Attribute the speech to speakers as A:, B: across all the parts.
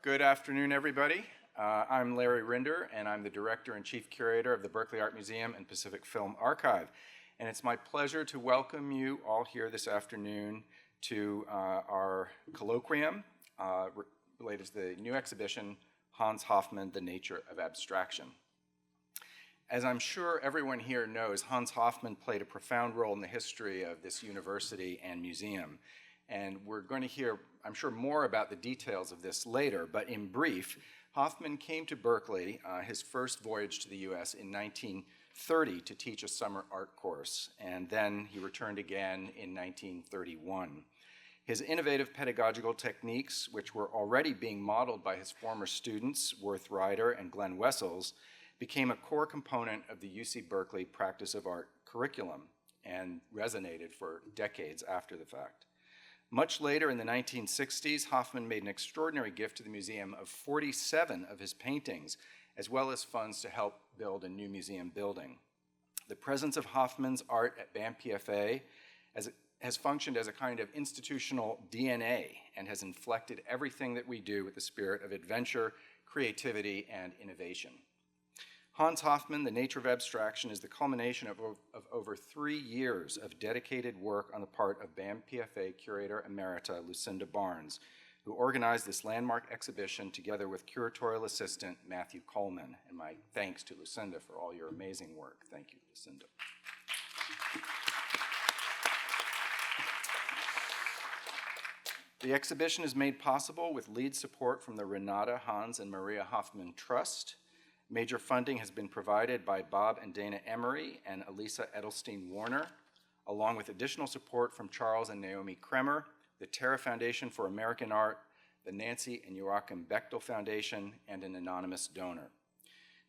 A: Good afternoon, everybody. I'm Larry Rinder, and I'm the Director and Chief Curator of the Berkeley Art Museum and Pacific Film Archive. And it's my pleasure to welcome you all here this afternoon to our colloquium related to the new exhibition, Hans Hofmann, The Nature of Abstraction. As I'm sure everyone here knows, Hans Hofmann played a profound role in the history of this university and museum. And we're going to hear, I'm sure, more about the details of this later, but in brief, Hoffman came to Berkeley, his first voyage to the US in 1930 to teach a summer art course, and then he returned again in 1931. His innovative pedagogical techniques, which were already being modeled by his former students, Worth Ryder and Glenn Wessels, became a core component of the UC Berkeley Practice of Art curriculum and resonated for decades after the fact. Much later in the 1960s, Hoffman made an extraordinary gift to the museum of 47 of his paintings, as well as funds to help build a new museum building. The presence of Hoffman's art at BAM PFA has functioned as a kind of institutional DNA and has inflected everything that we do with the spirit of adventure, creativity, and innovation. Hans Hofmann, The Nature of Abstraction, is the culmination of over 3 years of dedicated work on the part of BAM PFA Curator Emerita Lucinda Barnes, who organized this landmark exhibition together with curatorial assistant Matthew Coleman. And my thanks to Lucinda for all your amazing work. Thank you, Lucinda. The exhibition is made possible with lead support from the Renata, Hans, and Maria Hoffman Trust. Major funding has been provided by Bob and Dana Emery and Elisa Edelstein Warner, along with additional support from Charles and Naomi Kremer, the Terra Foundation for American Art, the Nancy and Joachim Bechtel Foundation, and an anonymous donor.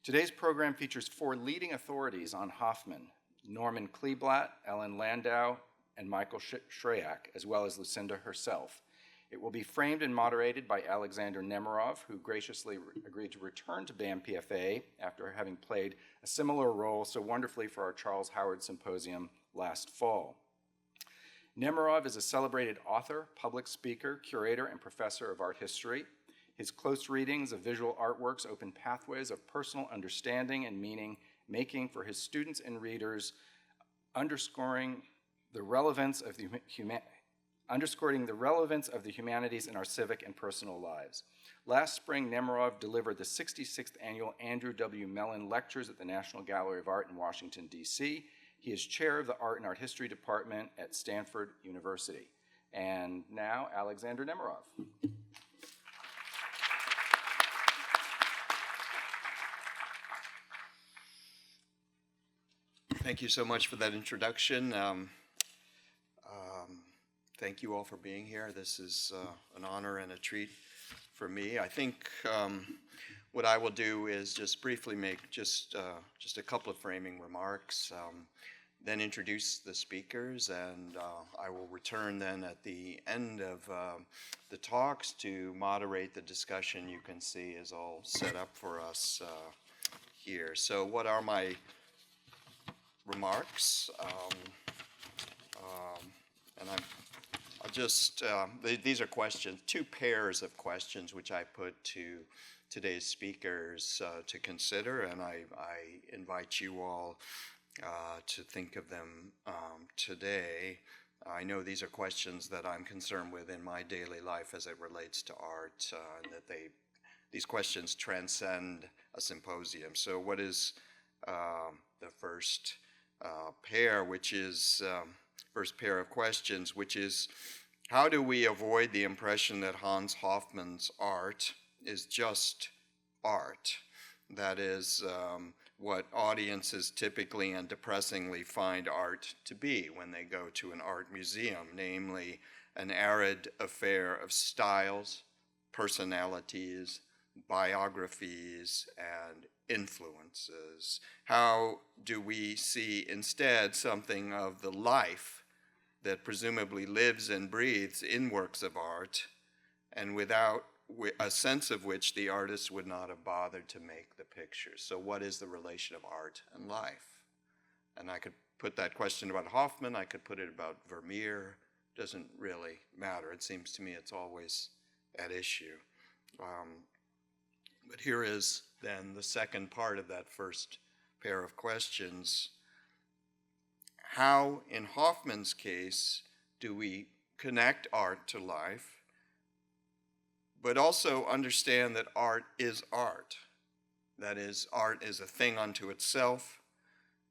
A: Today's program features 4 leading authorities on Hoffman: Norman Kleeblatt, Ellen Landau, and Michael Schreyach, as well as Lucinda herself. It will be framed and moderated by Alexander Nemerov, who graciously agreed to return to BAM PFA after having played a similar role so wonderfully for our Charles Howard Symposium last fall. Nemerov is a celebrated author, public speaker, curator, and professor of art history. His close readings of visual artworks open pathways of personal understanding and meaning making for his students and readers, underscoring the relevance of the humanities in our civic and personal lives. Last spring, Nemerov delivered the 66th annual Andrew W. Mellon Lectures at the National Gallery of Art in Washington, D.C. He is chair of the Art and Art History Department at Stanford University. And now, Alexander Nemerov.
B: Thank you so much for that introduction. Thank you all for being here. This is an honor and a treat for me. I think what I will do is just briefly make just a couple of framing remarks, then introduce the speakers, and I will return then at the end of the talks to moderate the discussion you can see is all set up for us here. So what are my remarks? And I'll just, these are questions, 2 pairs of questions which I put to today's speakers to consider, and I invite you all to think of them today. I know these are questions that I'm concerned with in my daily life as it relates to art, and that these questions transcend a symposium. So what is the first pair, which is first pair of questions, which is, how do we avoid the impression that Hans Hofmann's art is just art? That is what audiences typically and depressingly find art to be when they go to an art museum, namely an arid affair of styles, personalities, biographies, and influences. How do we see instead something of the life that presumably lives and breathes in works of art, and without a sense of which the artist would not have bothered to make the pictures? So what is the relation of art and life? And I could put that question about Hoffman, I could put it about Vermeer, doesn't really matter. It seems to me it's always at issue. But here is then the second part of that first pair of questions. How, in Hoffman's case, do we connect art to life, but also understand that art is art? That is, art is a thing unto itself,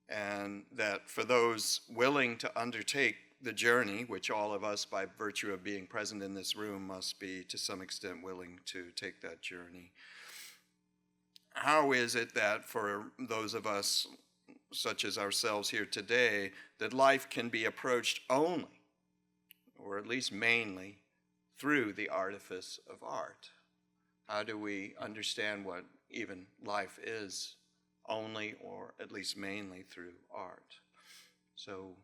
B: and that for those willing to undertake the journey, which all of us, by virtue of being present in this room, must be to some extent willing to take that journey. How is it that for those of us, such as ourselves here today, that life can be approached only, or at least mainly, through the artifice of art? How do we understand what even life is only, or at least mainly, through art? So,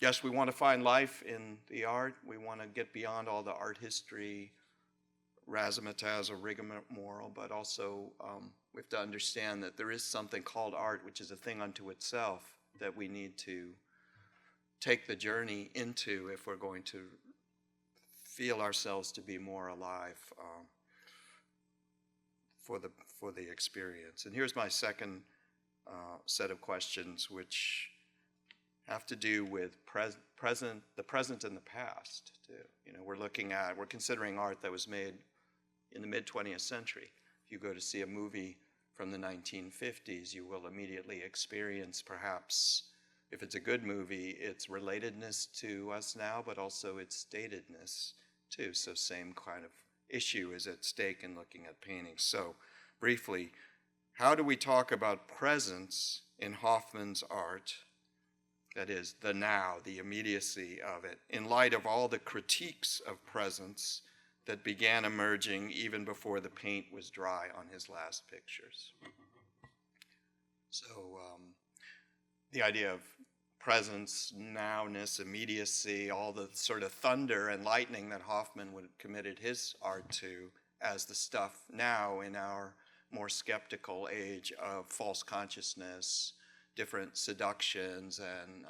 B: yes, we want to find life in the art. We want to get beyond all the art history, razzmatazz or rigmarole, but also we have to understand that there is something called art, which is a thing unto itself, that we need to take the journey into if we're going to feel ourselves to be more alive for the experience. And here's my second set of questions, which have to do with the present and the past too. You know, we're considering art that was made in the mid-20th century. If you go to see a movie from the 1950s, you will immediately experience, perhaps, if it's a good movie, its relatedness to us now, but also its datedness too. So same kind of issue is at stake in looking at paintings. So briefly, how do we talk about presence in Hoffman's art? That is, the now, the immediacy of it, in light of all the critiques of presence that began emerging even before the paint was dry on his last pictures. So the idea of presence, nowness, immediacy, all the sort of thunder and lightning that Hoffman would have committed his art to as the stuff now in our more skeptical age of false consciousness, different seductions and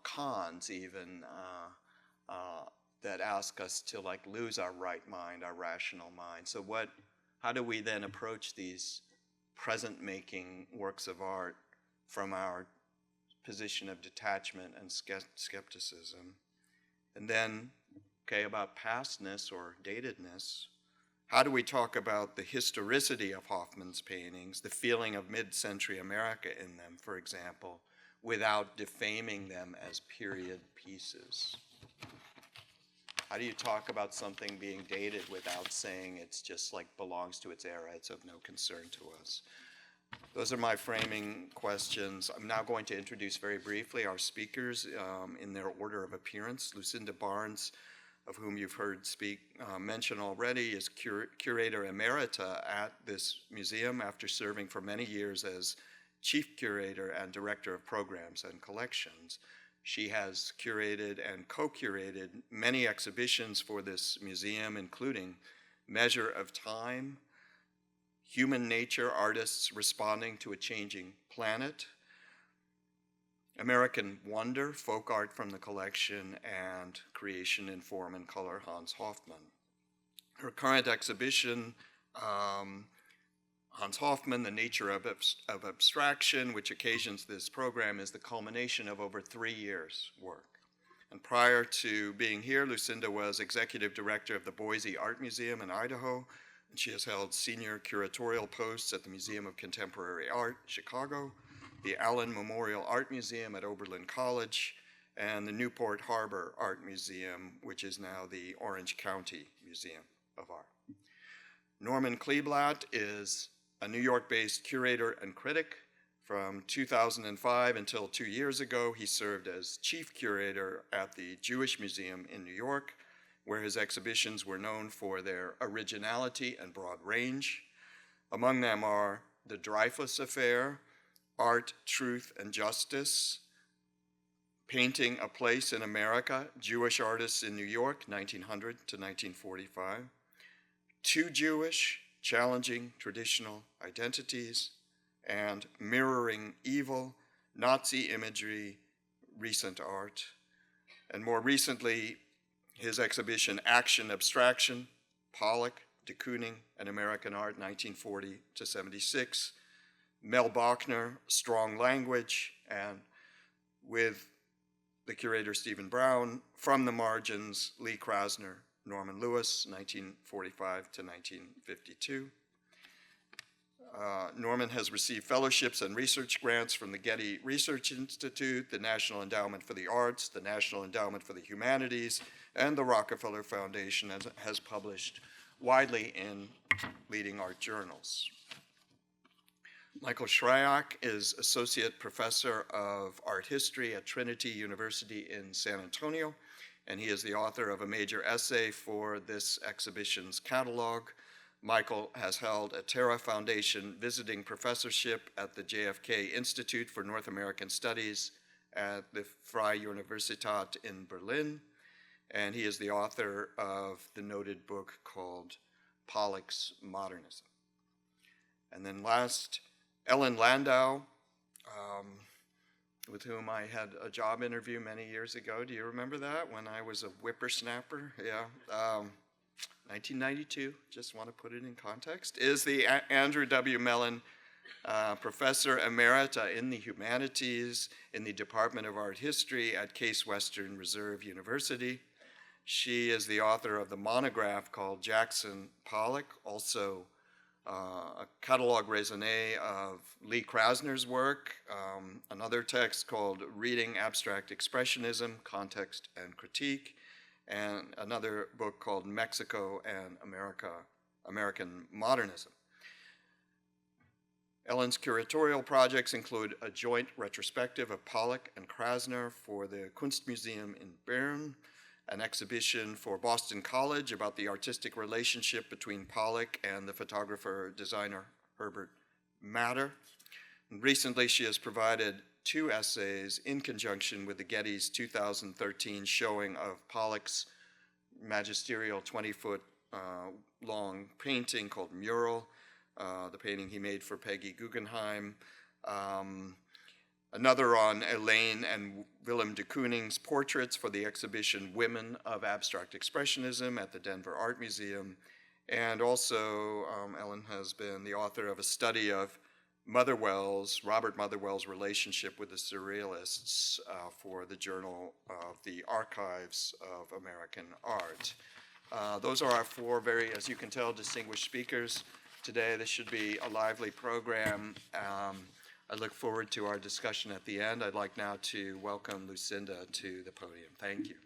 B: cons even, that ask us to like lose our right mind, our rational mind. So how do we then approach these present-making works of art from our position of detachment and skepticism? And then, okay, about pastness or datedness, how do we talk about the historicity of Hoffman's paintings, the feeling of mid-century America in them, for example, without defaming them as period pieces? How do you talk about something being dated without saying it's just like belongs to its era, it's of no concern to us? Those are my framing questions. I'm now going to introduce very briefly our speakers in their order of appearance. Lucinda Barnes, of whom you've heard mention already, is curator emerita at this museum after serving for many years as chief curator and director of programs and collections. She has curated and co-curated many exhibitions for this museum, including Measure of Time, Human Nature, Artists Responding to a Changing Planet, American Wonder, Folk Art from the Collection, and Creation in Form and Color, Hans Hofmann. Her current exhibition, Hans Hofmann, The Nature of Abstraction, which occasions this program, is the culmination of over 3 years' work. And prior to being here, Lucinda was executive director of the Boise Art Museum in Idaho, and she has held senior curatorial posts at the Museum of Contemporary Art, Chicago, the Allen Memorial Art Museum at Oberlin College, and the Newport Harbor Art Museum, which is now the Orange County Museum of Art. Norman Kleeblatt is a New York-based curator and critic. From 2005 until 2 years ago, he served as chief curator at the Jewish Museum in New York, where his exhibitions were known for their originality and broad range. Among them are The Dreyfus Affair, Art, Truth, and Justice, Painting a Place in America, Jewish Artists in New York, 1900 to 1945, Too Jewish, Challenging Traditional Identities, and Mirroring Evil, Nazi Imagery, Recent Art. And more recently, His exhibition, Action Abstraction, Pollock, de Kooning, and American Art, 1940 to 76. Mel Bachner, Strong Language, and with the curator Stephen Brown, From the Margins, Lee Krasner, Norman Lewis, 1945 to 1952. Norman has received fellowships and research grants from the Getty Research Institute, the National Endowment for the Arts, the National Endowment for the Humanities, and the Rockefeller Foundation, and has published widely in leading art journals. Michael Schreyach is Associate Professor of Art History at Trinity University in San Antonio, and he is the author of a major essay for this exhibition's catalog. Michael has held a Terra Foundation visiting professorship at the JFK Institute for North American Studies at the Freie Universität in Berlin, and he is the author of the noted book called Pollock's Modernism. And then last, Ellen Landau, with whom I had a job interview many years ago. Do you remember that, when I was a whippersnapper? Yeah. 1992, just want to put it in context, is the Andrew W. Mellon Professor Emerita in the Humanities in the Department of Art History at Case Western Reserve University. She is the author of the monograph called Jackson Pollock, also a catalogue raisonné of Lee Krasner's work, another text called Reading Abstract Expressionism, Context and Critique, and another book called Mexico and American Modernism. Ellen's curatorial projects include a joint retrospective of Pollock and Krasner for the Kunstmuseum in Bern, an exhibition for Boston College about the artistic relationship between Pollock and the photographer-designer Herbert Matter. And recently, she has provided 2 essays in conjunction with the Getty's 2013 showing of Pollock's magisterial 20-foot long painting called Mural, the painting he made for Peggy Guggenheim, another on Elaine and Willem de Kooning's portraits for the exhibition Women of Abstract Expressionism at the Denver Art Museum, and also Ellen has been the author of a study of Robert Motherwell's relationship with the Surrealists for the Journal of the Archives of American Art. Those are our 4 very, as you can tell, distinguished speakers today. This should be a lively program. I look forward to our discussion at the end. I'd like now to welcome Lucinda to the podium. Thank you.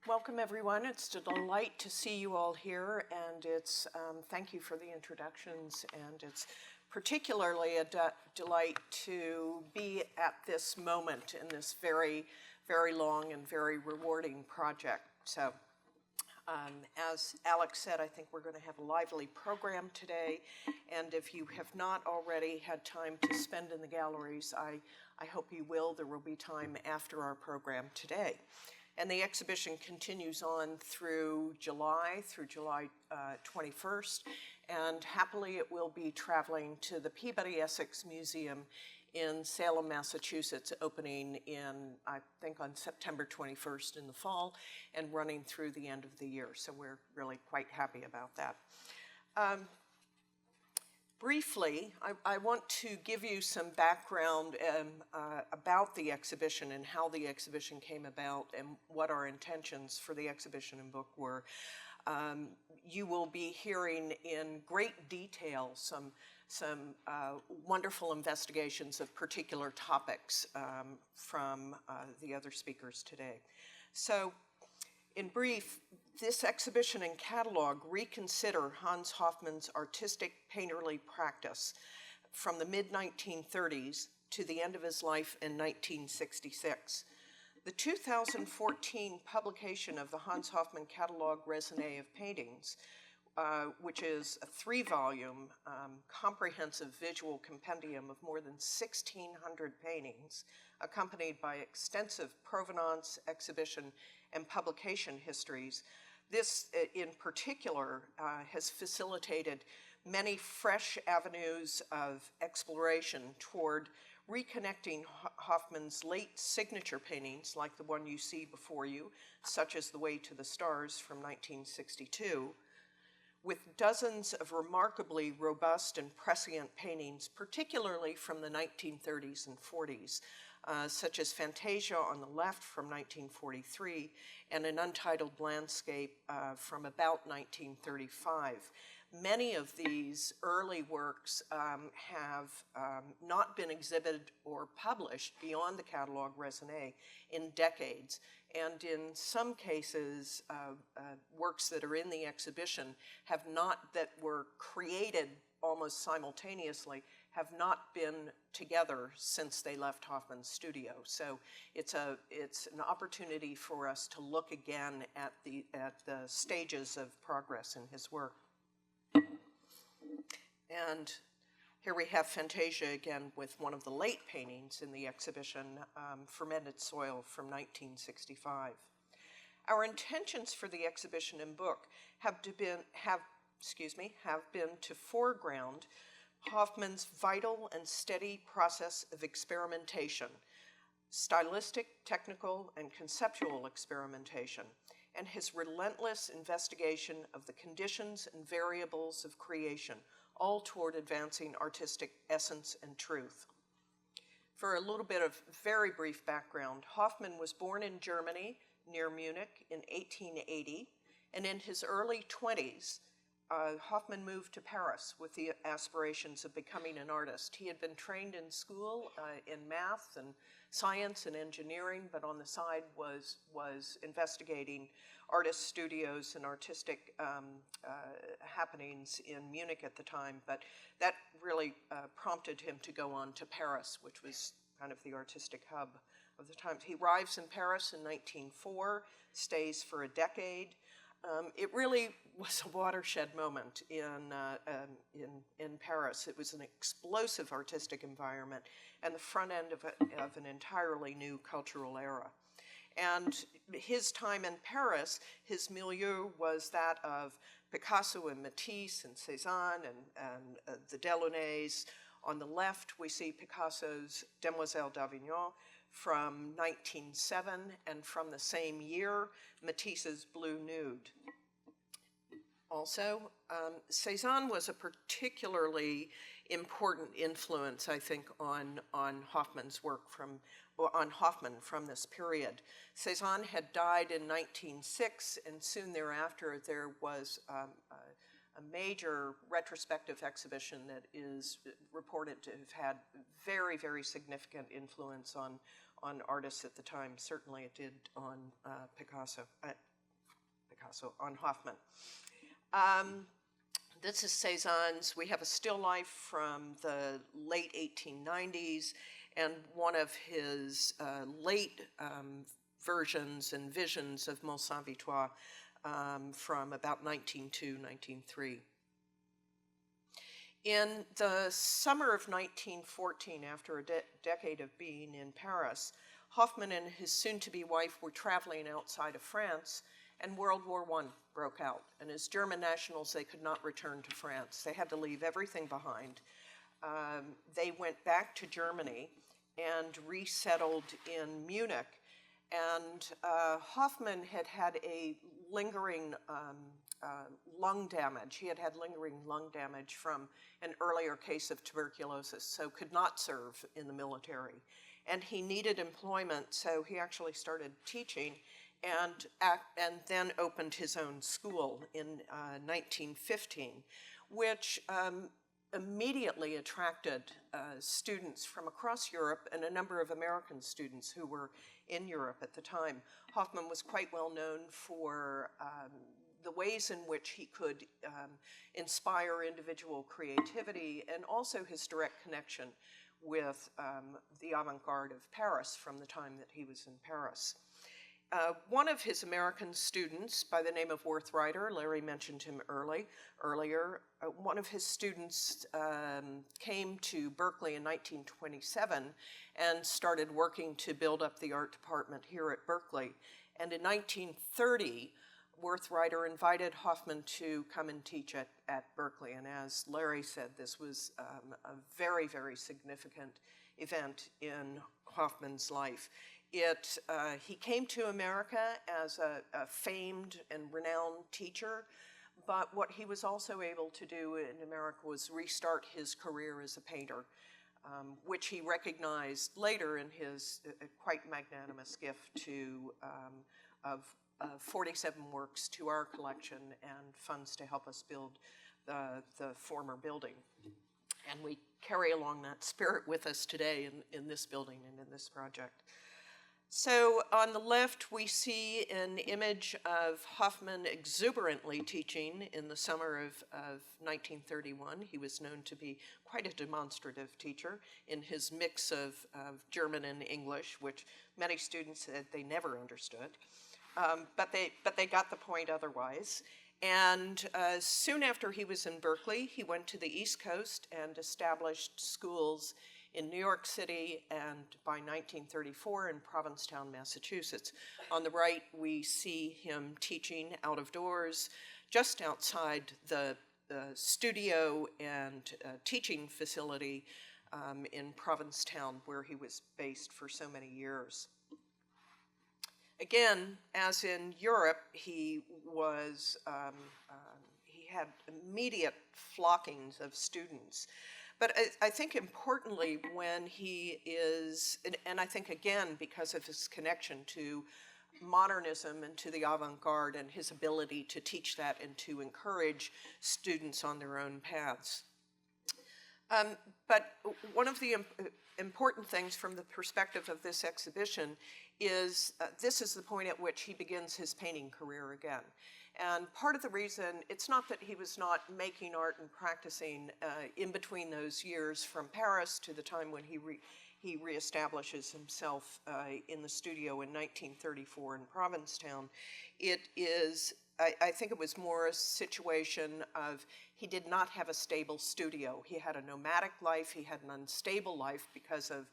C: Welcome, everyone. It's a delight to see you all here, and it's thank you for the introductions, and it's particularly a delight to be at this moment in this very, very long and very rewarding project. So, as Alex said, I think we're going to have a lively program today, and if you have not already had time to spend in the galleries, I hope you will. There will be time after our program today. And the exhibition continues on through July 21st, and happily it will be traveling to the Peabody Essex Museum in Salem, Massachusetts, opening in, I think, on September 21st in the fall, and running through the end of the year. So we're really quite happy about that. Briefly, I want to give you some background about the exhibition and how the exhibition came about and what our intentions for the exhibition and book were. You will be hearing in great detail some wonderful investigations of particular topics from the other speakers today. So, in brief, this exhibition and catalog reconsider Hans Hofmann's artistic painterly practice from the mid-1930s to the end of his life in 1966. The 2014 publication of the Hans Hofmann Catalogue Raisonné of Paintings, which is a 3-volume comprehensive visual compendium of more than 1,600 paintings, accompanied by extensive provenance, exhibition, and publication histories. This, in particular, has facilitated many fresh avenues of exploration toward reconnecting Hoffman's late signature paintings, like the one you see before you, such as The Way to the Stars from 1962, with dozens of remarkably robust and prescient paintings, particularly from the 1930s and 40s, such as Fantasia on the left from 1943 and an Untitled Landscape from about 1935. Many of these early works have not been exhibited or published beyond the catalogue raisonné in decades. And in some cases, works that are in the exhibition that were created almost simultaneously, have not been together since they left Hoffman's studio. So it's an opportunity for us to look again at the stages of progress in his work. And here we have Fantasia again with one of the late paintings in the exhibition, Fermented Soil from 1965. Our intentions for the exhibition and book have been to foreground Hoffman's vital and steady process of experimentation, stylistic, technical, and conceptual experimentation, and his relentless investigation of the conditions and variables of creation, all toward advancing artistic essence and truth. For a little bit of very brief background, Hoffman was born in Germany near Munich in 1880, and in his early 20s, Hoffman moved to Paris with the aspirations of becoming an artist. He had been trained in school in math and science and engineering, but on the side was investigating artist studios and artistic happenings in Munich at the time. But that really prompted him to go on to Paris, which was kind of the artistic hub of the time. He arrives in Paris in 1904, stays for a decade. It really was a watershed moment in Paris. It was an explosive artistic environment and the front end of an entirely new cultural era. And his time in Paris, his milieu was that of Picasso and Matisse and Cézanne and the Delaunay's. On the left, we see Picasso's Demoiselle d'Avignon from 1907, and from the same year, Matisse's Blue Nude. Also, Cézanne was a particularly important influence, I think, on Hoffman's work on Hoffman from this period. Cézanne had died in 1906, and soon thereafter there was a major retrospective exhibition that is reported to have had very, very significant influence on artists at the time. Certainly it did on on Hoffman. This is Cézanne's. We have a still life from the late 1890s, and one of his late versions and visions of Mont Saint-Victoire from about 1902, 1903. In the summer of 1914, after a decade of being in Paris, Hoffman and his soon-to-be wife were traveling outside of France, and World War I broke out. And as German nationals, they could not return to France. They had to leave everything behind. They went back to Germany and resettled in Munich. And Hoffman had a lingering lung damage. He had lingering lung damage from an earlier case of tuberculosis, so could not serve in the military. And he needed employment, so he actually started teaching and then opened his own school in 1915, which immediately attracted students from across Europe and a number of American students who were in Europe at the time. Hoffman was quite well known for the ways in which he could inspire individual creativity, and also his direct connection with the avant-garde of Paris from the time that he was in Paris. One of his American students, by the name of Worth Ryder, Larry mentioned him earlier, one of his students came to Berkeley in 1927 and started working to build up the art department here at Berkeley. And in 1930, Worth Ryder invited Hoffman to come and teach at Berkeley. And as Larry said, this was a very, very significant event in Hoffman's life. He came to America as a famed and renowned teacher, but what he was also able to do in America was restart his career as a painter, which he recognized later in his quite magnanimous gift of 47 works to our collection and funds to help us build the former building. And we carry along that spirit with us today in this building and in this project. So on the left, we see an image of Hoffman exuberantly teaching in the summer of 1931. He was known to be quite a demonstrative teacher in his mix of German and English, which many students said they never understood. But they got the point otherwise. And soon after he was in Berkeley, he went to the East Coast and established schools in New York City and by 1934 in Provincetown, Massachusetts. On the right, we see him teaching out of doors just outside the studio and teaching facility in Provincetown, where he was based for so many years. Again, as in Europe, he had immediate flockings of students. But I think importantly, when he is, and I think again because of his connection to modernism and to the avant-garde and his ability to teach that and to encourage students on their own paths. But one of the important things from the perspective of this exhibition is this is the point at which he begins his painting career again. And part of the reason, it's not that he was not making art and practicing in between those years from Paris to the time when he reestablishes himself in the studio in 1934 in Provincetown. It is, I think it was more a situation of he did not have a stable studio. He had a nomadic life, he had an unstable life because of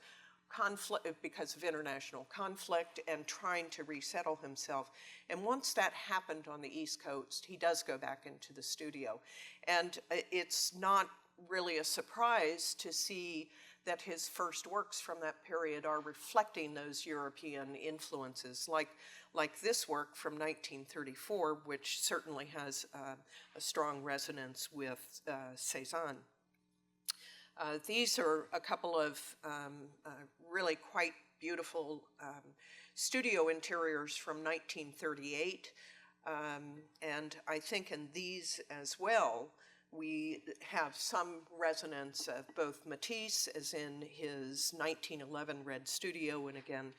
C: conflict, because of international conflict and trying to resettle himself. And once that happened on the East Coast, he does go back into the studio. And it's not really a surprise to see that his first works from that period are reflecting those European influences, like this work from 1934, which certainly has a strong resonance with Cézanne. These are a couple of really quite beautiful studio interiors from 1938. And I think in these as well, we have some resonance of both Matisse, as in his 1911 Red Studio, and again,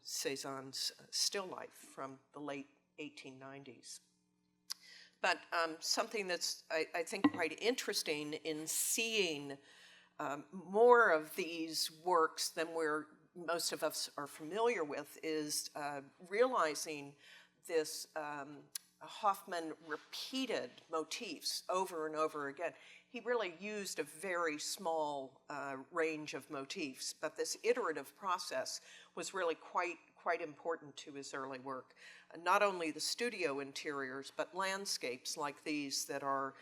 C: Cézanne's still life from the late 1890s. But something that's, I think, quite interesting in seeing more of these works than most of us are familiar with is realizing this Hoffman repeated motifs over and over again. He really used a very small range of motifs, but this iterative process was really quite important to his early work. Not only the studio interiors, but landscapes like these that are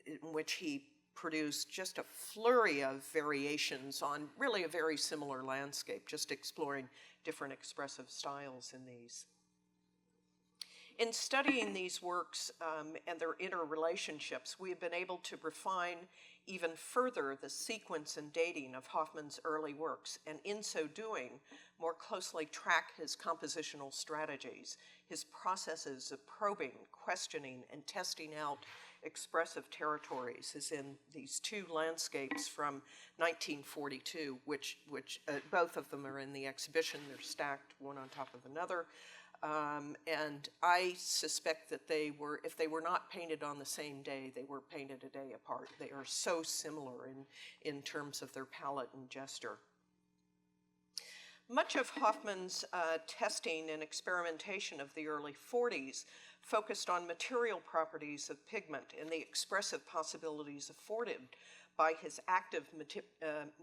C: in which he produced just a flurry of variations on really a very similar landscape, just exploring different expressive styles in these. In studying these works and their interrelationships, we have been able to refine even further the sequence and dating of Hoffman's early works, and in so doing, more closely track his compositional strategies, his processes of probing, questioning, and testing out expressive territories, as in these two landscapes from 1942, which both of them are in the exhibition. They're stacked one on top of another. And I suspect that they were, if they were not painted on the same day, they were painted a day apart. They are so similar in terms of their palette and gesture. Much of Hoffman's testing and experimentation of the early 40s focused on material properties of pigment and the expressive possibilities afforded by his active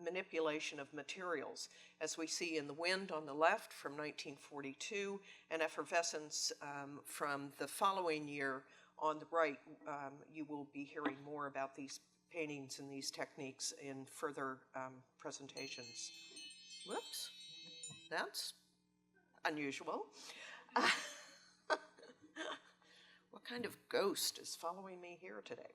C: manipulation of materials, as we see in The Wind on the left from 1942 and Effervescence from the following year on the right. You will be hearing more about these paintings and these techniques in further presentations. Whoops, that's unusual. What kind of ghost is following me here today?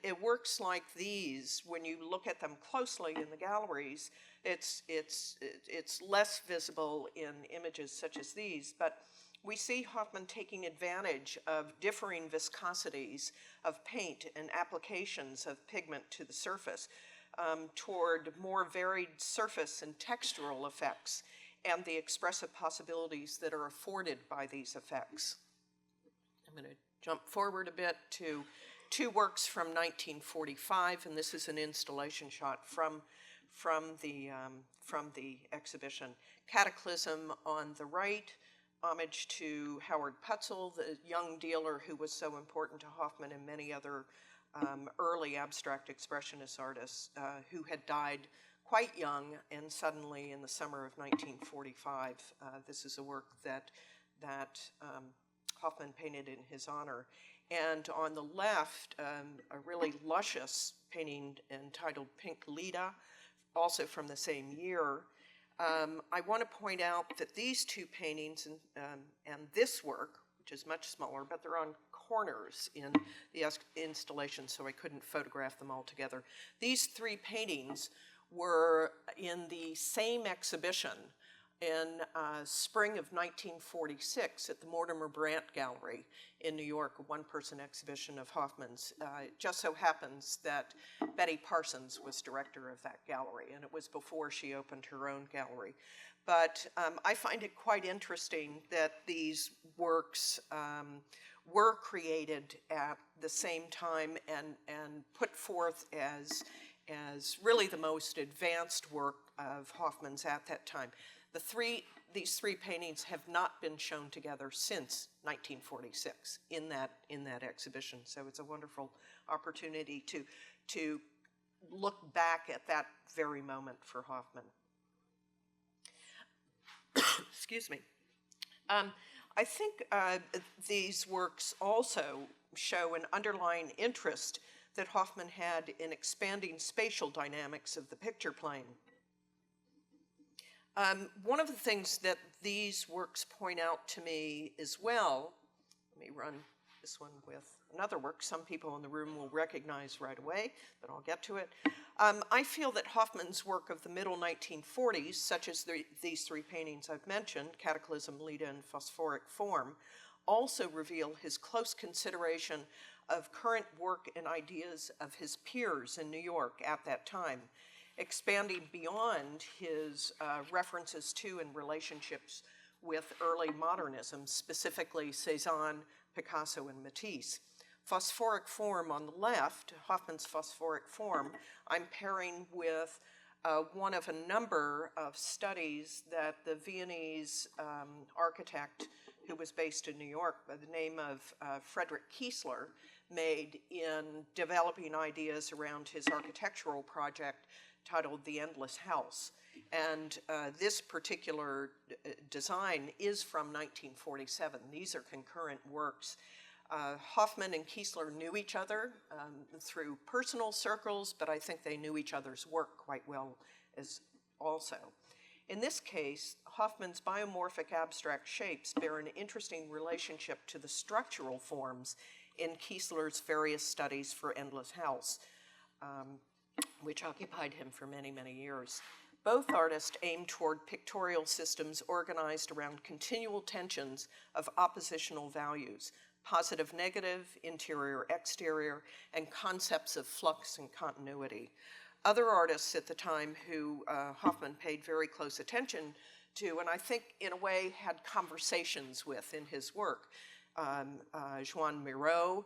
C: It works like these, when you look at them closely in the galleries, it's less visible in images such as these, but we see Hoffman taking advantage of differing viscosities of paint and applications of pigment to the surface toward more varied surface and textural effects and the expressive possibilities that are afforded by these effects. I'm going to jump forward a bit to two works from 1945, and this is an installation shot from the exhibition. Cataclysm on the right, homage to Howard Putzel, the young dealer who was so important to Hoffman and many other early abstract expressionist artists who had died quite young, and suddenly in the summer of 1945, this is a work that Hoffman painted in his honor. And on the left, a really luscious painting entitled Pink Leda, also from the same year. I want to point out that these two paintings and this work, which is much smaller, but they're on corners in the installation, so I couldn't photograph them all together. These three paintings were in the same exhibition in spring of 1946 at the Mortimer Brandt Gallery in New York, a one-person exhibition of Hoffman's. It just so happens that Betty Parsons was director of that gallery, and it was before she opened her own gallery. But I find it quite interesting that these works were created at the same time and put forth as really the most advanced work of Hoffman's at that time. These three paintings have not been shown together since 1946 in that exhibition. So it's a wonderful opportunity to look back at that very moment for Hoffman. Excuse me. I think these works also show an underlying interest that Hoffman had in expanding spatial dynamics of the picture plane. One of the things that these works point out to me as well, let me run this one with another work some people in the room will recognize right away, but I'll get to it. I feel that Hoffman's work of the middle 1940s, such as these three paintings I've mentioned, Cataclysm, Leda, and Phosphoric Form, also reveal his close consideration of current work and ideas of his peers in New York at that time, expanding beyond his references to and relationships with early modernism, specifically Cézanne, Picasso, and Matisse. Phosphoric Form on the left, Hoffman's Phosphoric Form, I'm pairing with one of a number of studies that the Viennese architect who was based in New York by the name of Frederick Kiesler made in developing ideas around his architectural project titled The Endless House. And this particular design is from 1947. These are concurrent works. Hoffman and Kiesler knew each other through personal circles, but I think they knew each other's work quite well as also. In this case, Hoffman's biomorphic abstract shapes bear an interesting relationship to the structural forms in Kiesler's various studies for Endless House, which occupied him for many, many years. Both artists aimed toward pictorial systems organized around continual tensions of oppositional values, positive, negative, interior, exterior, and concepts of flux and continuity. Other artists at the time who Hoffman paid very close attention to, and I think in a way had conversations with in his work. Joan Miro,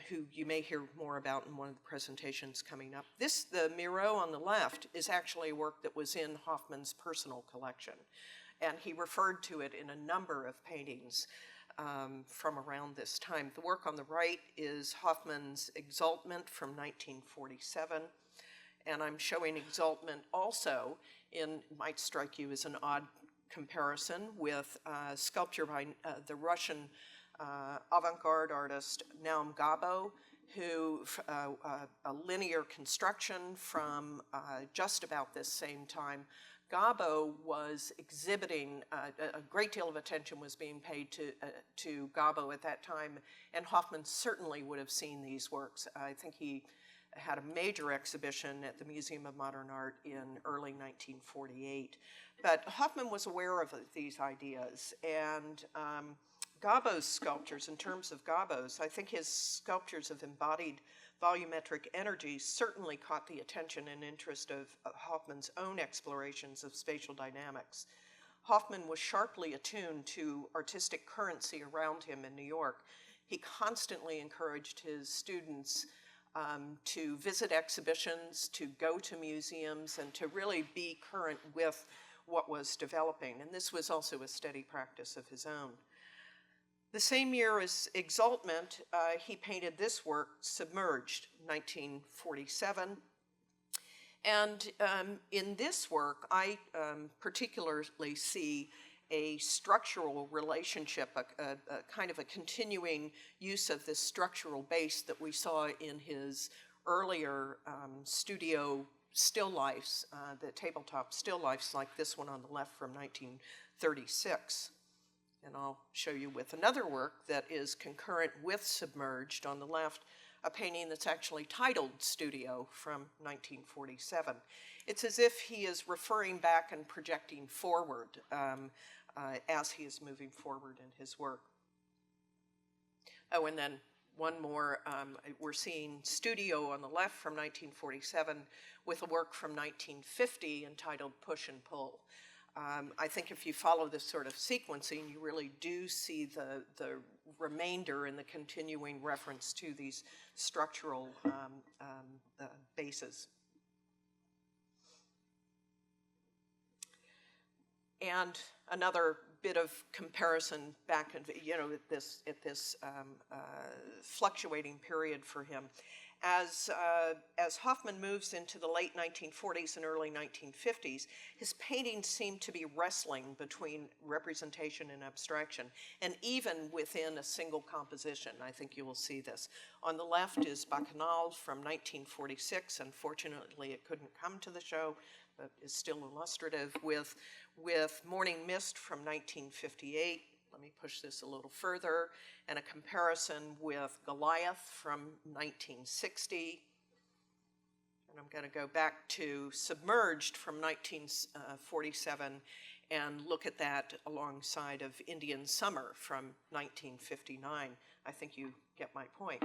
C: who you may hear more about in one of the presentations coming up. The Miro on the left is actually a work that was in Hoffman's personal collection, and he referred to it in a number of paintings from around this time. The work on the right is Hoffman's Exaltment from 1947, and I'm showing Exaltment also might strike you as an odd comparison with sculpture by the Russian avant-garde artist Naum Gabo, who a linear construction from just about this same time. Gabo was exhibiting, a great deal of attention was being paid to Gabo at that time, and Hoffman certainly would have seen these works. I think he had a major exhibition at the Museum of Modern Art in early 1948. But Hoffman was aware of these ideas, and Gabo's sculptures, in terms of Gabo's, I think his sculptures of embodied volumetric energy certainly caught the attention and interest of Hoffman's own explorations of spatial dynamics. Hoffman was sharply attuned to artistic currency around him in New York. He constantly encouraged his students to visit exhibitions, to go to museums, and to really be current with what was developing. And this was also a steady practice of his own. The same year as Exaltment, he painted this work, Submerged, 1947. And in this work, I particularly see a structural relationship, a kind of a continuing use of this structural base that we saw in his earlier studio still lifes, the tabletop still lifes like this one on the left from 1936. And I'll show you with another work that is concurrent with Submerged on the left, a painting that's actually titled Studio from 1947. It's as if he is referring back and projecting forward as he is moving forward in his work. Oh, and then one more, we're seeing Studio on the left from 1947 with a work from 1950 entitled Push and Pull. I think if you follow this sort of sequencing, you really do see the remainder and the continuing reference to these structural bases. And another bit of comparison back, at this fluctuating period for him. As Hoffman moves into the late 1940s and early 1950s, his paintings seem to be wrestling between representation and abstraction, and even within a single composition. I think you will see this. On the left is Bacchanal from 1946. Unfortunately, it couldn't come to the show, but is still illustrative, with Morning Mist from 1958. Let me push this a little further, and a comparison with Goliath from 1960. And I'm going to go back to Submerged from 1947 and look at that alongside of Indian Summer from 1959. I think you get my point.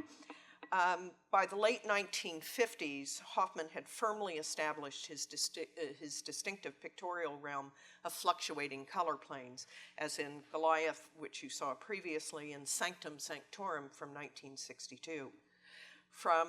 C: By the late 1950s, Hoffman had firmly established his distinctive pictorial realm of fluctuating color planes, as in Goliath, which you saw previously, and Sanctum Sanctorum from 1962. From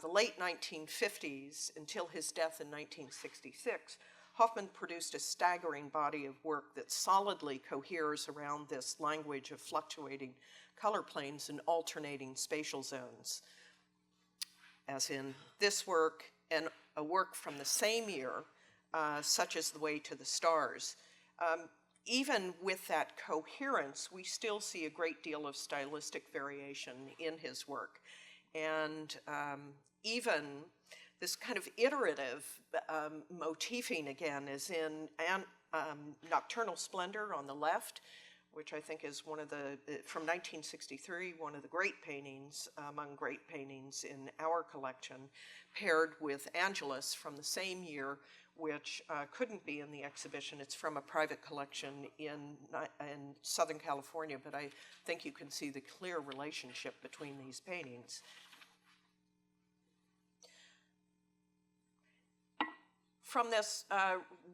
C: the late 1950s until his death in 1966, Hoffman produced a staggering body of work that solidly coheres around this language of fluctuating color planes and alternating spatial zones, as in this work and a work from the same year, such as The Way to the Stars. Even with that coherence, we still see a great deal of stylistic variation in his work. And even this kind of iterative motifing again is in Nocturnal Splendor on the left, which I think is one of the, from 1963, one of the great paintings, among great paintings in our collection, paired with Angelus from the same year, which couldn't be in the exhibition. It's from a private collection in Southern California, but I think you can see the clear relationship between these paintings. From this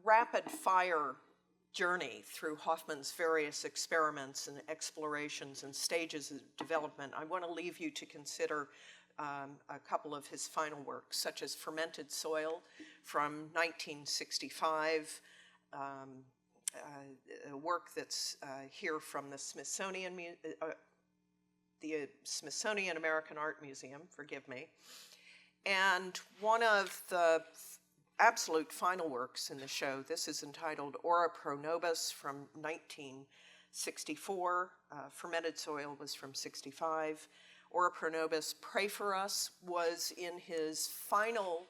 C: rapid fire journey through Hoffman's various experiments and explorations and stages of development, I want to leave you to consider a couple of his final works, such as Fermented Soil from 1965, a work that's here from the Smithsonian American Art Museum, forgive me, and one of the absolute final works in the show. This is entitled Ora Pro Nobis from 1964. Fermented Soil was from 65. Ora Pro Nobis, Pray for Us, was in his final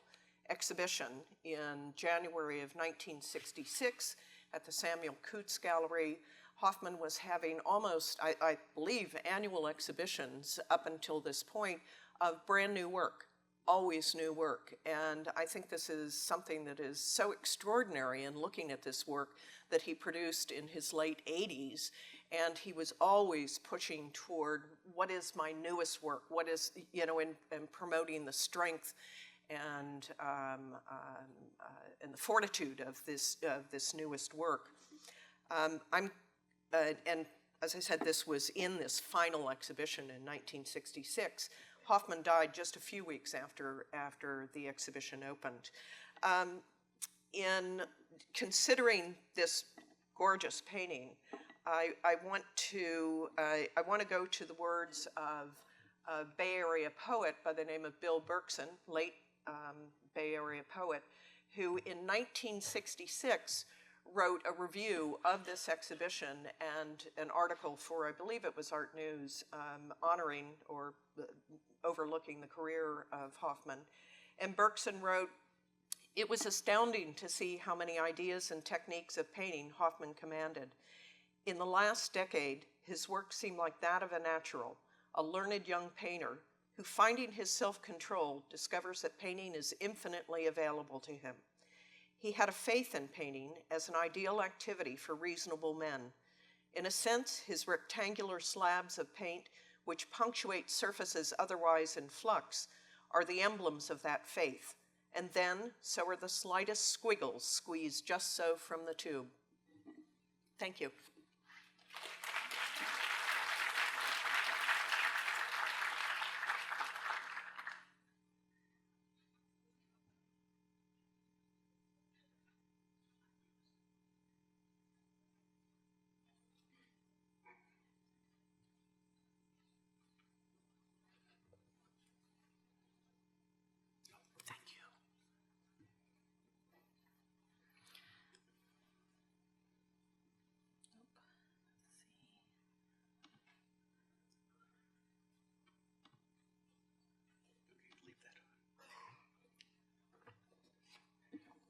C: exhibition in January of 1966 at the Samuel Coots Gallery. Hoffman was having almost, I believe, annual exhibitions up until this point of brand new work, always new work. And I think this is something that is so extraordinary in looking at this work that he produced in his late 80s. And he was always pushing toward what is my newest work, what is, and promoting the strength and the fortitude of this newest work. And as I said, this was in this final exhibition in 1966. Hoffman died just a few weeks after the exhibition opened. In considering this gorgeous painting, I want to go to the words of a Bay Area poet by the name of Bill Berkson, late Bay Area poet, who in 1966 wrote a review of this exhibition and an article for, I believe it was Art News, honoring or overlooking the career of Hoffman. And Berkson wrote, "It was astounding to see how many ideas and techniques of painting Hoffman commanded. In the last decade, his work seemed like that of a natural, a learned young painter who, finding his self-control, discovers that painting is infinitely available to him. He had a faith in painting as an ideal activity for reasonable men. In a sense, his rectangular slabs of paint, which punctuate surfaces otherwise in flux, are the emblems of that faith. And then, so are the slightest squiggles squeezed just so from the tube." Thank you.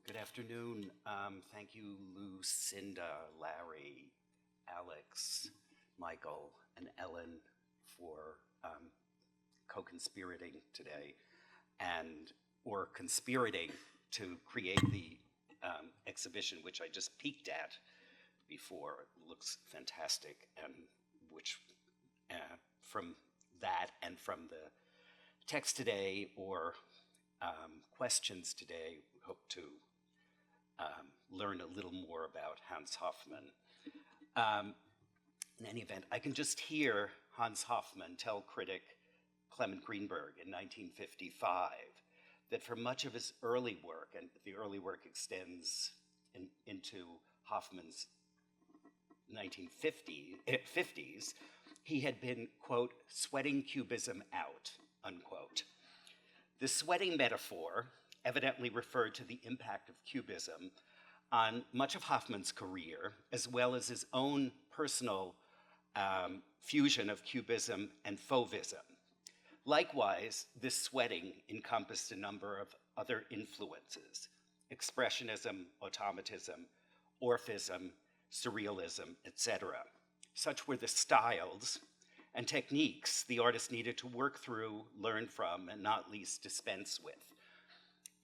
D: Good afternoon. Thank you, Lucinda, Larry, Alex, Michael, and Ellen for co-conspirating today or conspirating to create the exhibition, which I just peeked at before. It looks fantastic, and which from that and from the text today or questions today, we hope to learn a little more about Hans Hofmann. In any event, I can just hear Hans Hofmann tell critic Clement Greenberg in 1955 that for much of his early work, and the early work extends into Hoffmann's 1950s, he had been, quote, sweating cubism out, unquote. The sweating metaphor evidently referred to the impact of cubism on much of Hoffmann's career, as well as his own personal fusion of cubism and fauvism. Likewise, this sweating encompassed a number of other influences: expressionism, automatism, orphism, surrealism, etc. Such were the styles and techniques the artist needed to work through, learn from, and not least dispense with.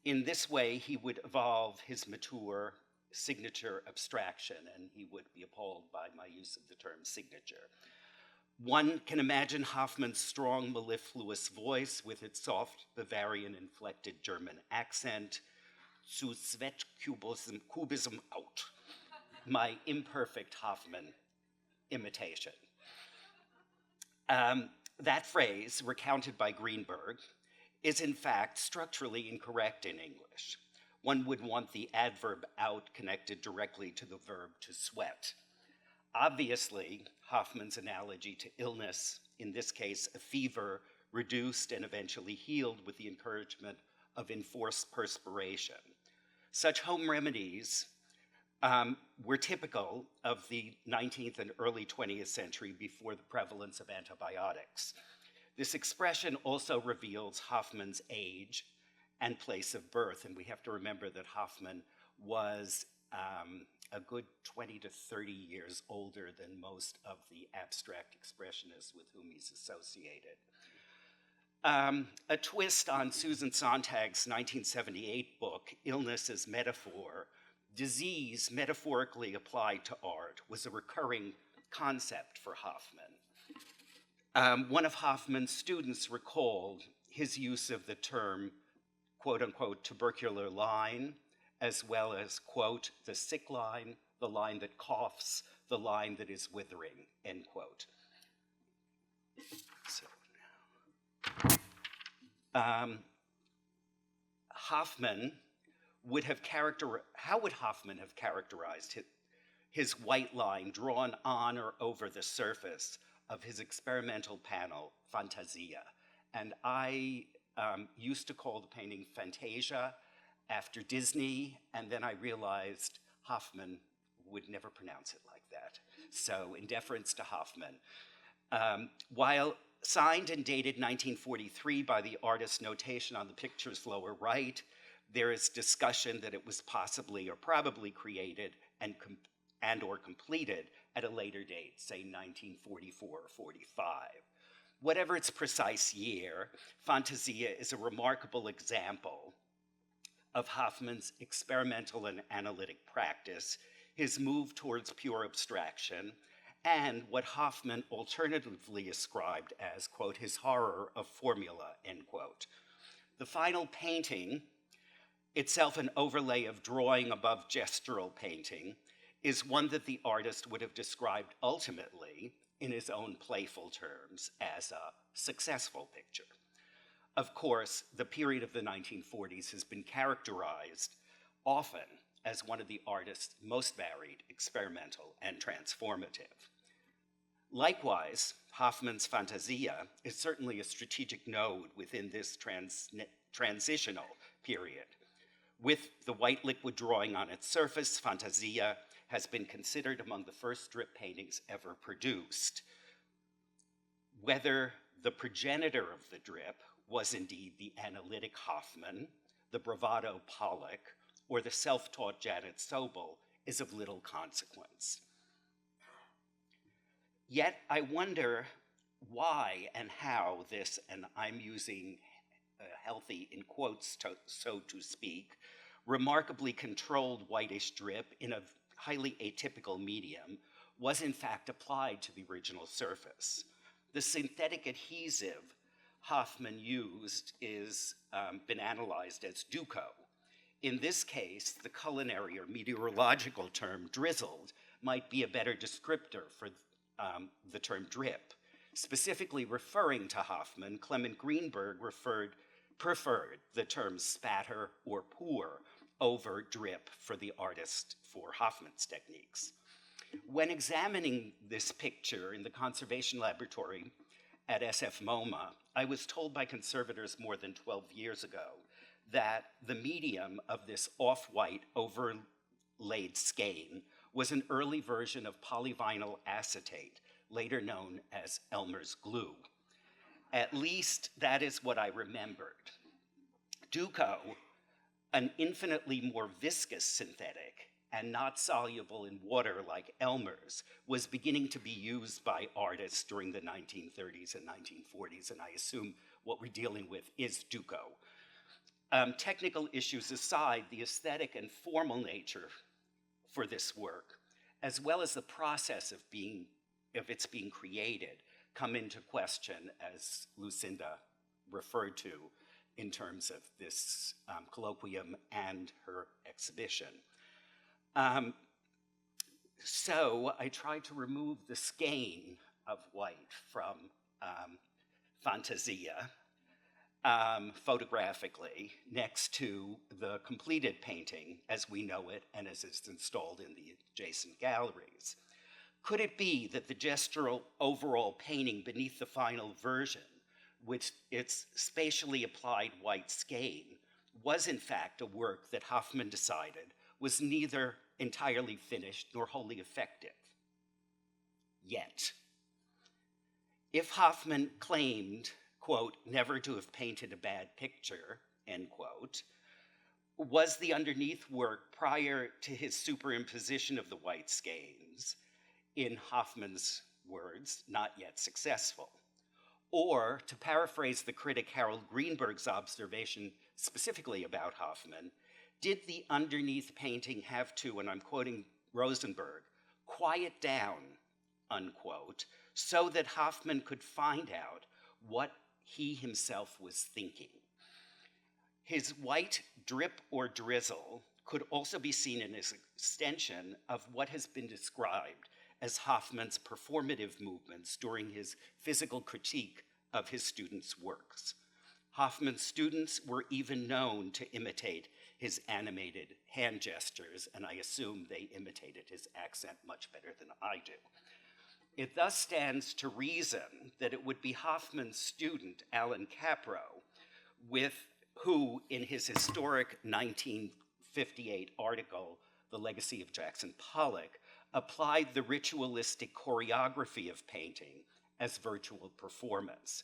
D: In this way, he would evolve his mature signature abstraction, and he would be appalled by my use of the term signature. One can imagine Hoffmann's strong, mellifluous voice with its soft Bavarian-inflected German accent, zu Sweat Cubism out. my imperfect Hoffman imitation. That phrase, recounted by Greenberg, is in fact structurally incorrect in English. One would want the adverb out connected directly to the verb to sweat. Obviously, Hoffman's analogy to illness, in this case a fever, reduced and eventually healed with the encouragement of enforced perspiration. Such home remedies were typical of the 19th and early 20th century before the prevalence of antibiotics. This expression also reveals Hoffman's age and place of birth, and we have to remember that Hoffman was a good 20 to 30 years older than most of the abstract expressionists with whom he's associated. A twist on Susan Sontag's 1978 book, Illness as Metaphor, disease metaphorically applied to art, was a recurring concept for Hoffman. One of Hoffman's students recalled his use of the term, quote unquote, tubercular line, as well as, quote, the sick line, the line that coughs, the line that is withering, end quote. So now, how would Hoffman have characterized his white line drawn on or over the surface of his experimental panel, Fantasia? And I used to call the painting Fantasia after Disney, and then I realized Hoffman would never pronounce it like that. So in deference to Hoffman, while signed and dated 1943 by the artist's notation on the picture's lower right, there is discussion that it was possibly or probably created and or completed at a later date, say 1944 or 45. Whatever its precise year, Fantasia is a remarkable example of Hoffman's experimental and analytic practice, his move towards pure abstraction, and what Hoffman alternatively ascribed as, quote, his horror of formula, end quote. The final painting, itself an overlay of drawing above gestural painting, is one that the artist would have described ultimately, in his own playful terms, as a successful picture. Of course, the period of the 1940s has been characterized often as one of the artist's most varied, experimental, and transformative. Likewise, Hoffman's Fantasia is certainly a strategic node within this transitional period. With the white liquid drawing on its surface, Fantasia has been considered among the first drip paintings ever produced. Whether the progenitor of the drip was indeed the analytic Hoffman, the bravado Pollock, or the self-taught Janet Sobel is of little consequence. Yet I wonder why and how this, and I'm using healthy in quotes, so to speak, remarkably controlled whitish drip in a highly atypical medium was in fact applied to the original surface. The synthetic adhesive Hoffman used is been analyzed as Duco. In this case, the culinary or meteorological term drizzled might be a better descriptor for the term drip. Specifically referring to Hoffman, Clement Greenberg preferred the term spatter or pour over drip for the artist for Hoffman's techniques. When examining this picture in the conservation laboratory at SF MoMA, I was told by conservators more than 12 years ago that the medium of this off-white overlaid skein was an early version of polyvinyl acetate, later known as Elmer's glue. At least that is what I remembered. Duco, an infinitely more viscous synthetic and not soluble in water like Elmer's, was beginning to be used by artists during the 1930s and 1940s, and I assume what we're dealing with is Duco. Technical issues aside, the aesthetic and formal nature for this work, as well as the process of its being created, come into question, as Lucinda referred to in terms of this colloquium and her exhibition. So I tried to remove the skein of white from Fantasia photographically next to the completed painting as we know it and as it's installed in the adjacent galleries. Could it be that the gestural overall painting beneath the final version, with its spatially applied white skein, was in fact a work that Hoffman decided was neither entirely finished nor wholly effective? Yet. If Hoffman claimed, quote, never to have painted a bad picture, end quote, was the underneath work prior to his superimposition of the white skeins, in Hoffman's words, not yet successful? Or, to paraphrase the critic Harold Greenberg's observation specifically about Hoffman, did the underneath painting have to, and I'm quoting Rosenberg, quiet down, unquote, so that Hoffman could find out what he himself was thinking? His white drip or drizzle could also be seen in his extension of what has been described as Hoffman's performative movements during his physical critique of his students' works. Hoffman's students were even known to imitate his animated hand gestures, and I assume they imitated his accent much better than I do. It thus stands to reason that it would be Hoffman's student, Alan Capro, who, in his historic 1958 article, The Legacy of Jackson Pollock, applied the ritualistic choreography of painting as virtual performance.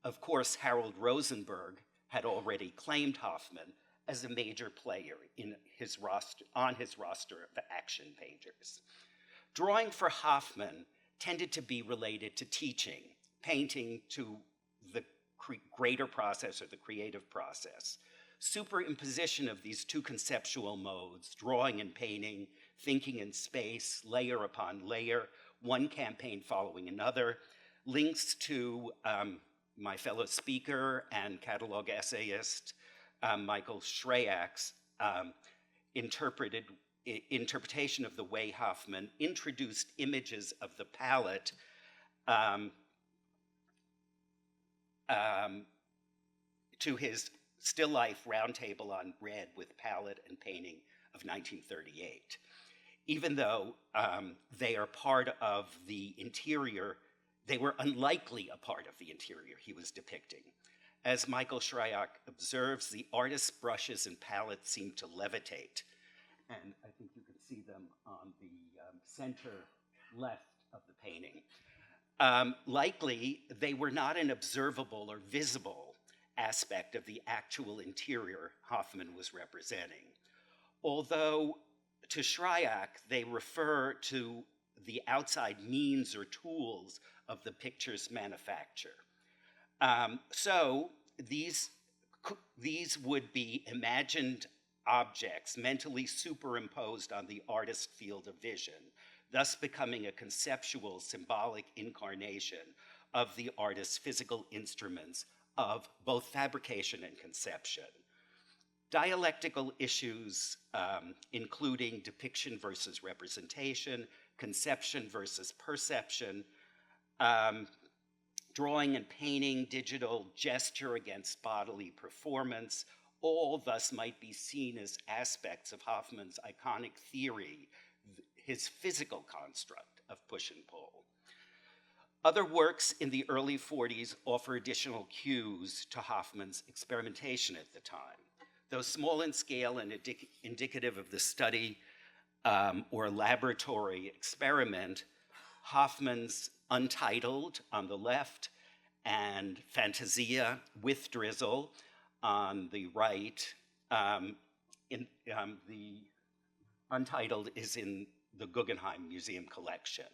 D: Of course, Harold Rosenberg had already claimed Hoffman as a major player on his roster of action painters. Drawing for Hoffman tended to be related to teaching, painting to the greater process or the creative process. Superimposition of these two conceptual modes, drawing and painting, thinking in space, layer upon layer, one campaign following another, links to my fellow speaker and catalog essayist, Michael Schreyach's interpretation of the way Hoffman introduced images of the palette to his still life roundtable on red with palette and painting of 1938. Even though they are part of the interior, they were unlikely a part of the interior he was depicting. As Michael Schreyach observes, the artist's brushes and palettes seem to levitate. And I think you can see them on the center left of the painting. Likely, they were not an observable or visible aspect of the actual interior Hoffman was representing. Although, to Schreyach, they refer to the outside means or tools of the picture's manufacture. So these would be imagined objects mentally superimposed on the artist's field of vision, thus becoming a conceptual, symbolic incarnation of the artist's physical instruments of both fabrication and conception. Dialectical issues, including depiction versus representation, conception versus perception, drawing and painting, digital gesture against bodily performance, all thus might be seen as aspects of Hoffman's iconic theory, his physical construct of push and pull. Other works in the early 40s offer additional cues to Hoffman's experimentation at the time. Though small in scale and indicative of the study or laboratory experiment, Hoffman's Untitled on the left and Fantasia with Drizzle on the right. The Untitled is in the Guggenheim Museum collection.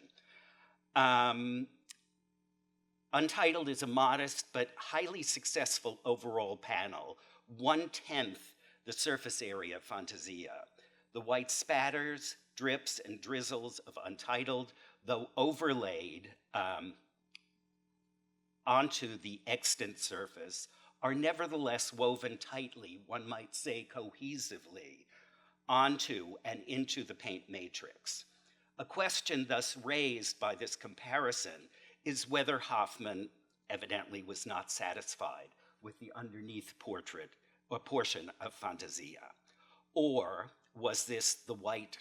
D: Untitled is a modest but highly successful overall panel, 1/10 the surface area of Fantasia. The white spatters, drips, and drizzles of Untitled, though overlaid onto the extant surface, are nevertheless woven tightly, one might say cohesively, onto and into the paint matrix. A question thus raised by this comparison is whether Hoffman evidently was not satisfied with the underneath portrait or portion of Fantasia, or was this the white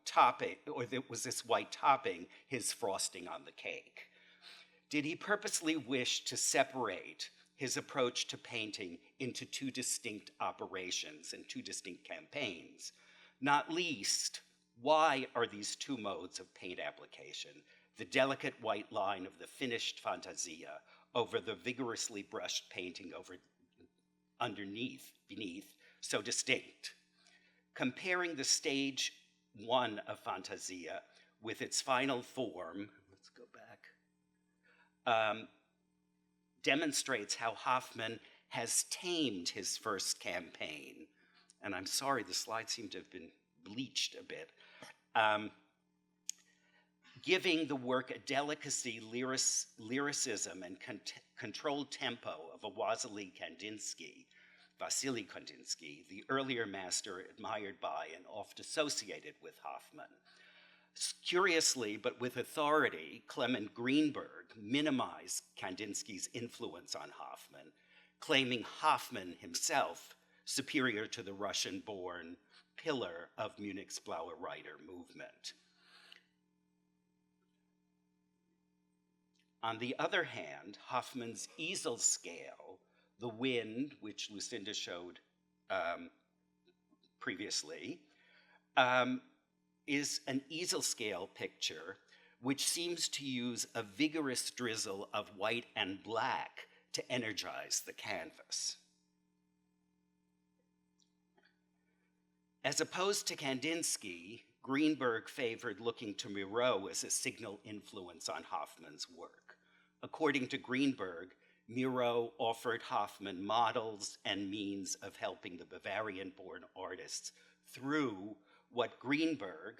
D: topping, or was this white topping his frosting on the cake? Did he purposely wish to separate his approach to painting into two distinct operations and two distinct campaigns? Not least, why are these two modes of paint application, the delicate white line of the finished Fantasia over the vigorously brushed painting over beneath, so distinct? Comparing the stage one of Fantasia with its final form, let's go back, demonstrates how Hoffman has tamed his first campaign. And I'm sorry, the slides seem to have been bleached a bit. Giving the work a delicacy, lyricism, and controlled tempo of a Vasily Kandinsky, the earlier master admired by and oft associated with Hoffman. Curiously, but with authority, Clement Greenberg minimized Kandinsky's influence on Hoffman, claiming Hoffman himself superior to the Russian-born pillar of Munich's Blauer Reiter movement. On the other hand, Hoffman's easel scale, The Wind, which Lucinda showed previously, is an easel scale picture which seems to use a vigorous drizzle of white and black to energize the canvas. As opposed to Kandinsky, Greenberg favored looking to Miro as a signal influence on Hoffman's work. According to Greenberg, Miro offered Hoffman models and means of helping the Bavarian-born artists through what Greenberg,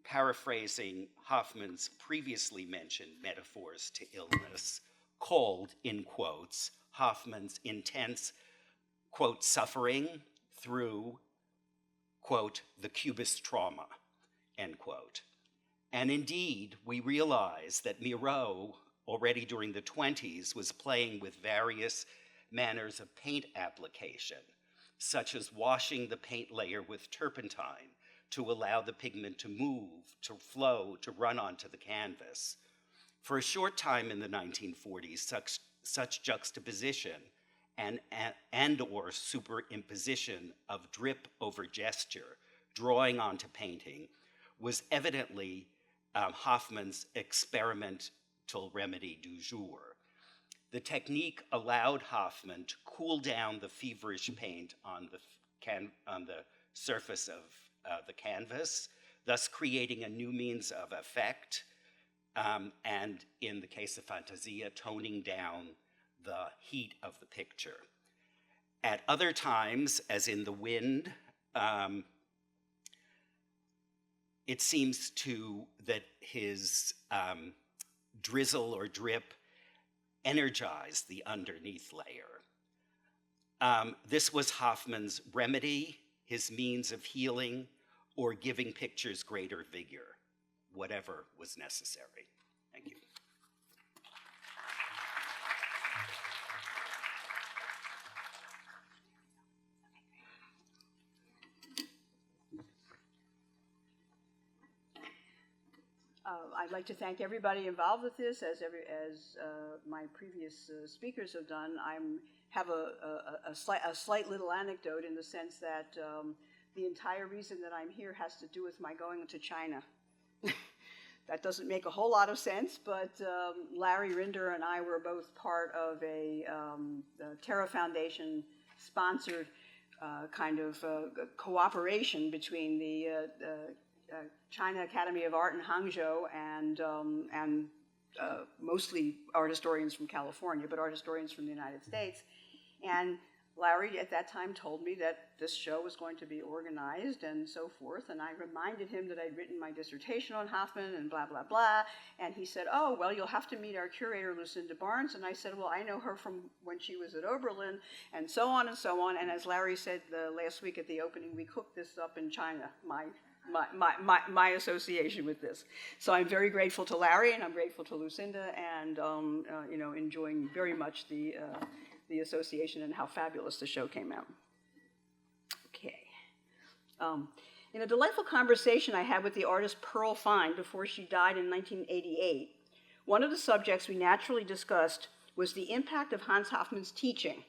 D: paraphrasing Hoffman's previously mentioned metaphors to illness, called, in quotes, Hoffman's intense, quote, suffering through, quote, the Cubist trauma, end quote. And indeed, we realize that Miro, already during the 20s, was playing with various manners of paint application, such as washing the paint layer with turpentine to allow the pigment to move, to flow, to run onto the canvas. For a short time in the 1940s, such juxtaposition and or superimposition of drip over gesture, drawing onto painting, was evidently Hoffman's experimental remedy du jour. The technique allowed Hoffman to cool down the feverish paint on the surface of the canvas, thus creating a new means of effect, and in the case of Fantasia, toning down the heat of the picture. At other times, as in The Wind, it seems that his drizzle or drip energized the underneath layer. This was Hoffman's remedy, his means of healing, or giving pictures greater vigor, whatever was necessary. Thank you.
E: I'd like to thank everybody involved with this, as my previous speakers have done. I have a slight little anecdote in the sense that the entire reason that I'm here has to do with my going to China. That doesn't make a whole lot of sense, but Larry Rinder and I were both part of a Terra Foundation sponsored kind of cooperation between the China Academy of Art in Hangzhou and mostly art historians from California, but art historians from the United States. And Larry at that time told me that this show was going to be organized and so forth, and I reminded him that I'd written my dissertation on Hoffman and blah, blah, blah, and he said, oh, well, you'll have to meet our curator, Lucinda Barnes, and I said, well, I know her from when she was at Oberlin, and so on, and as Larry said last week at the opening, we cooked this up in China, my association with this. So I'm very grateful to Larry, and I'm grateful to Lucinda, and enjoying very much the association and how fabulous the show came out. Okay. In a delightful conversation I had with the artist Pearl Fine before she died in 1988, one of the subjects we naturally discussed was the impact of Hans Hofmann's teaching,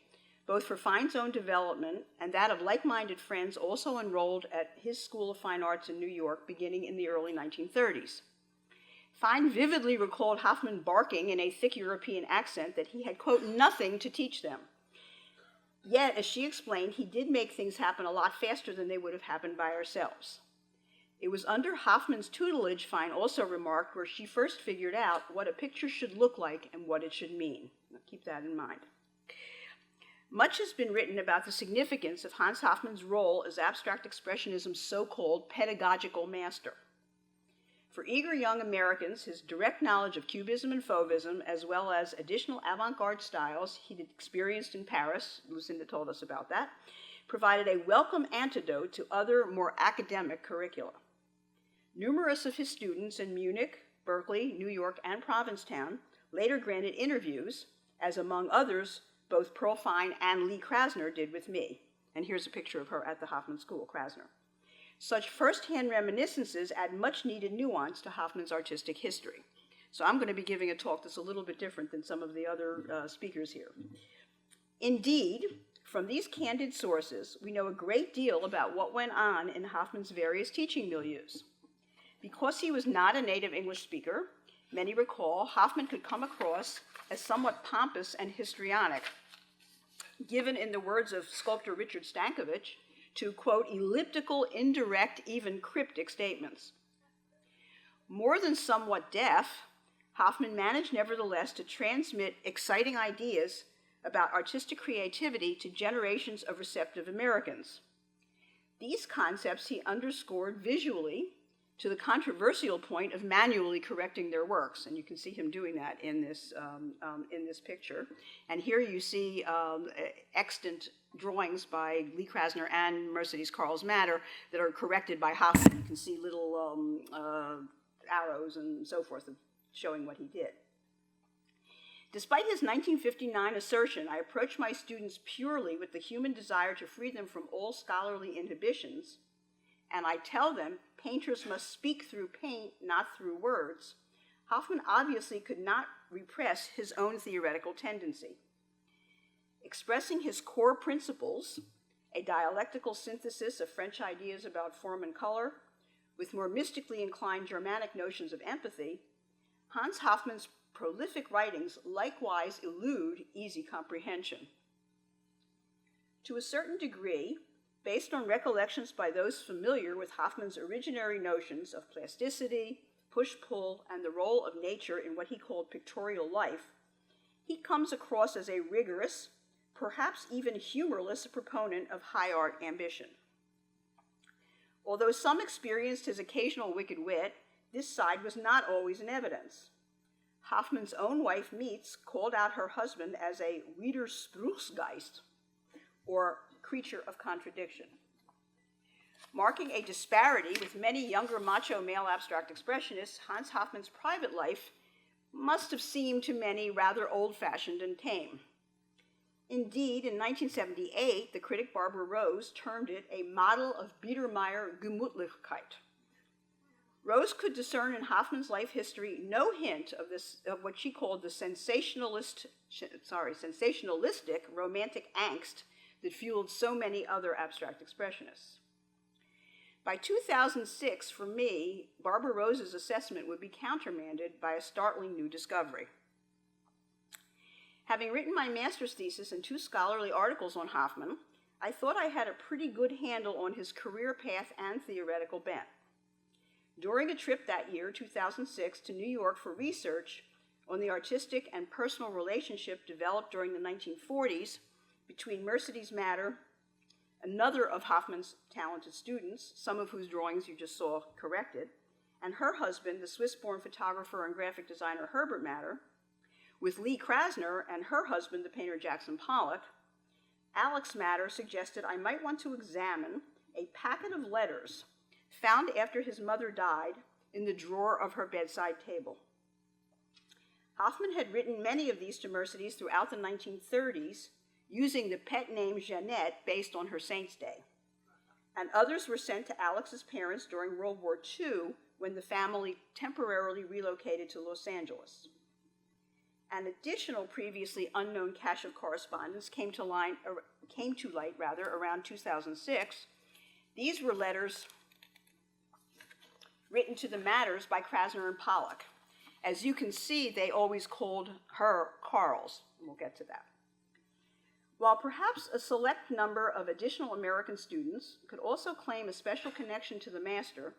E: both for Fine's own development and that of like-minded friends also enrolled at his School of Fine Arts in New York beginning in the early 1930s. Fine vividly recalled Hoffman barking in a thick European accent that he had, quote, nothing to teach them. Yet, as she explained, he did make things happen a lot faster than they would have happened by ourselves. It was under Hoffman's tutelage, Fine also remarked, where she first figured out what a picture should look like and what it should mean. Now, keep that in mind. Much has been written about the significance of Hans Hofmann's role as abstract expressionism's so-called pedagogical master. For eager young Americans, his direct knowledge of Cubism and Fauvism, as well as additional avant-garde styles he'd experienced in Paris, Lucinda told us about that, provided a welcome antidote to other, more academic curricula. Numerous of his students in Munich, Berkeley, New York, and Provincetown later granted interviews, as among others, both Pearl Fine and Lee Krasner did with me. And here's a picture of her at the Hoffman School, Krasner. Such first-hand reminiscences add much-needed nuance to Hoffman's artistic history. So I'm going to be giving a talk that's a little bit different than some of the other speakers here. Indeed, from these candid sources, we know a great deal about what went on in Hoffman's various teaching milieus. Because he was not a native English speaker, many recall Hoffman could come across as somewhat pompous and histrionic, given, in the words of sculptor Richard Stankovic, to, quote, elliptical, indirect, even cryptic statements. More than somewhat deaf, Hoffman managed nevertheless to transmit exciting ideas about artistic creativity to generations of receptive Americans. These concepts he underscored visually to the controversial point of manually correcting their works, and you can see him doing that in this picture. And here you see extant drawings by Lee Krasner and Mercedes Carlsmatter that are corrected by Hoffman. You can see little arrows and so forth showing what he did. Despite his 1959 assertion, I approach my students purely with the human desire to free them from all scholarly inhibitions, and I tell them painters must speak through paint, not through words, Hoffman obviously could not repress his own theoretical tendency. Expressing his core principles, a dialectical synthesis of French ideas about form and color, with more mystically inclined Germanic notions of empathy, Hans Hofmann's prolific writings likewise elude easy comprehension. To a certain degree, based on recollections by those familiar with Hoffman's originary notions of plasticity, push-pull, and the role of nature in what he called pictorial life, he comes across as a rigorous, perhaps even humorless proponent of high art ambition. Although some experienced his occasional wicked wit, this side was not always in evidence. Hoffman's own wife, Mietz, called out her husband as a Widerspruchsgeist, or creature of contradiction. Marking a disparity with many younger macho male abstract expressionists, Hans Hofmann's private life must have seemed to many rather old-fashioned and tame. Indeed, in 1978, the critic Barbara Rose termed it a model of Biedermeier Gemütlichkeit. Rose could discern in Hoffman's life history no hint of what she called the sensationalistic romantic angst that fueled so many other abstract expressionists. By 2006, for me, Barbara Rose's assessment would be countermanded by a startling new discovery. Having written my master's thesis and 2 scholarly articles on Hoffman, I thought I had a pretty good handle on his career path and theoretical bent. During a trip that year, 2006, to New York for research on the artistic and personal relationship developed during the 1940s between Mercedes Matter, another of Hoffman's talented students, some of whose drawings you just saw corrected, and her husband, the Swiss-born photographer and graphic designer Herbert Matter, with Lee Krasner and her husband, the painter Jackson Pollock, Alex Matter suggested I might want to examine a packet of letters found after his mother died in the drawer of her bedside table. Hoffman had written many of these to Mercedes throughout the 1930s, using the pet name Jeannette based on her saint's day. And others were sent to Alex's parents during World War II when the family temporarily relocated to Los Angeles. An additional previously unknown cache of correspondence came to light around 2006. These were letters written to the Matters by Krasner and Pollock. As you can see, they always called her Carls, and we'll get to that. While perhaps a select number of additional American students could also claim a special connection to the master,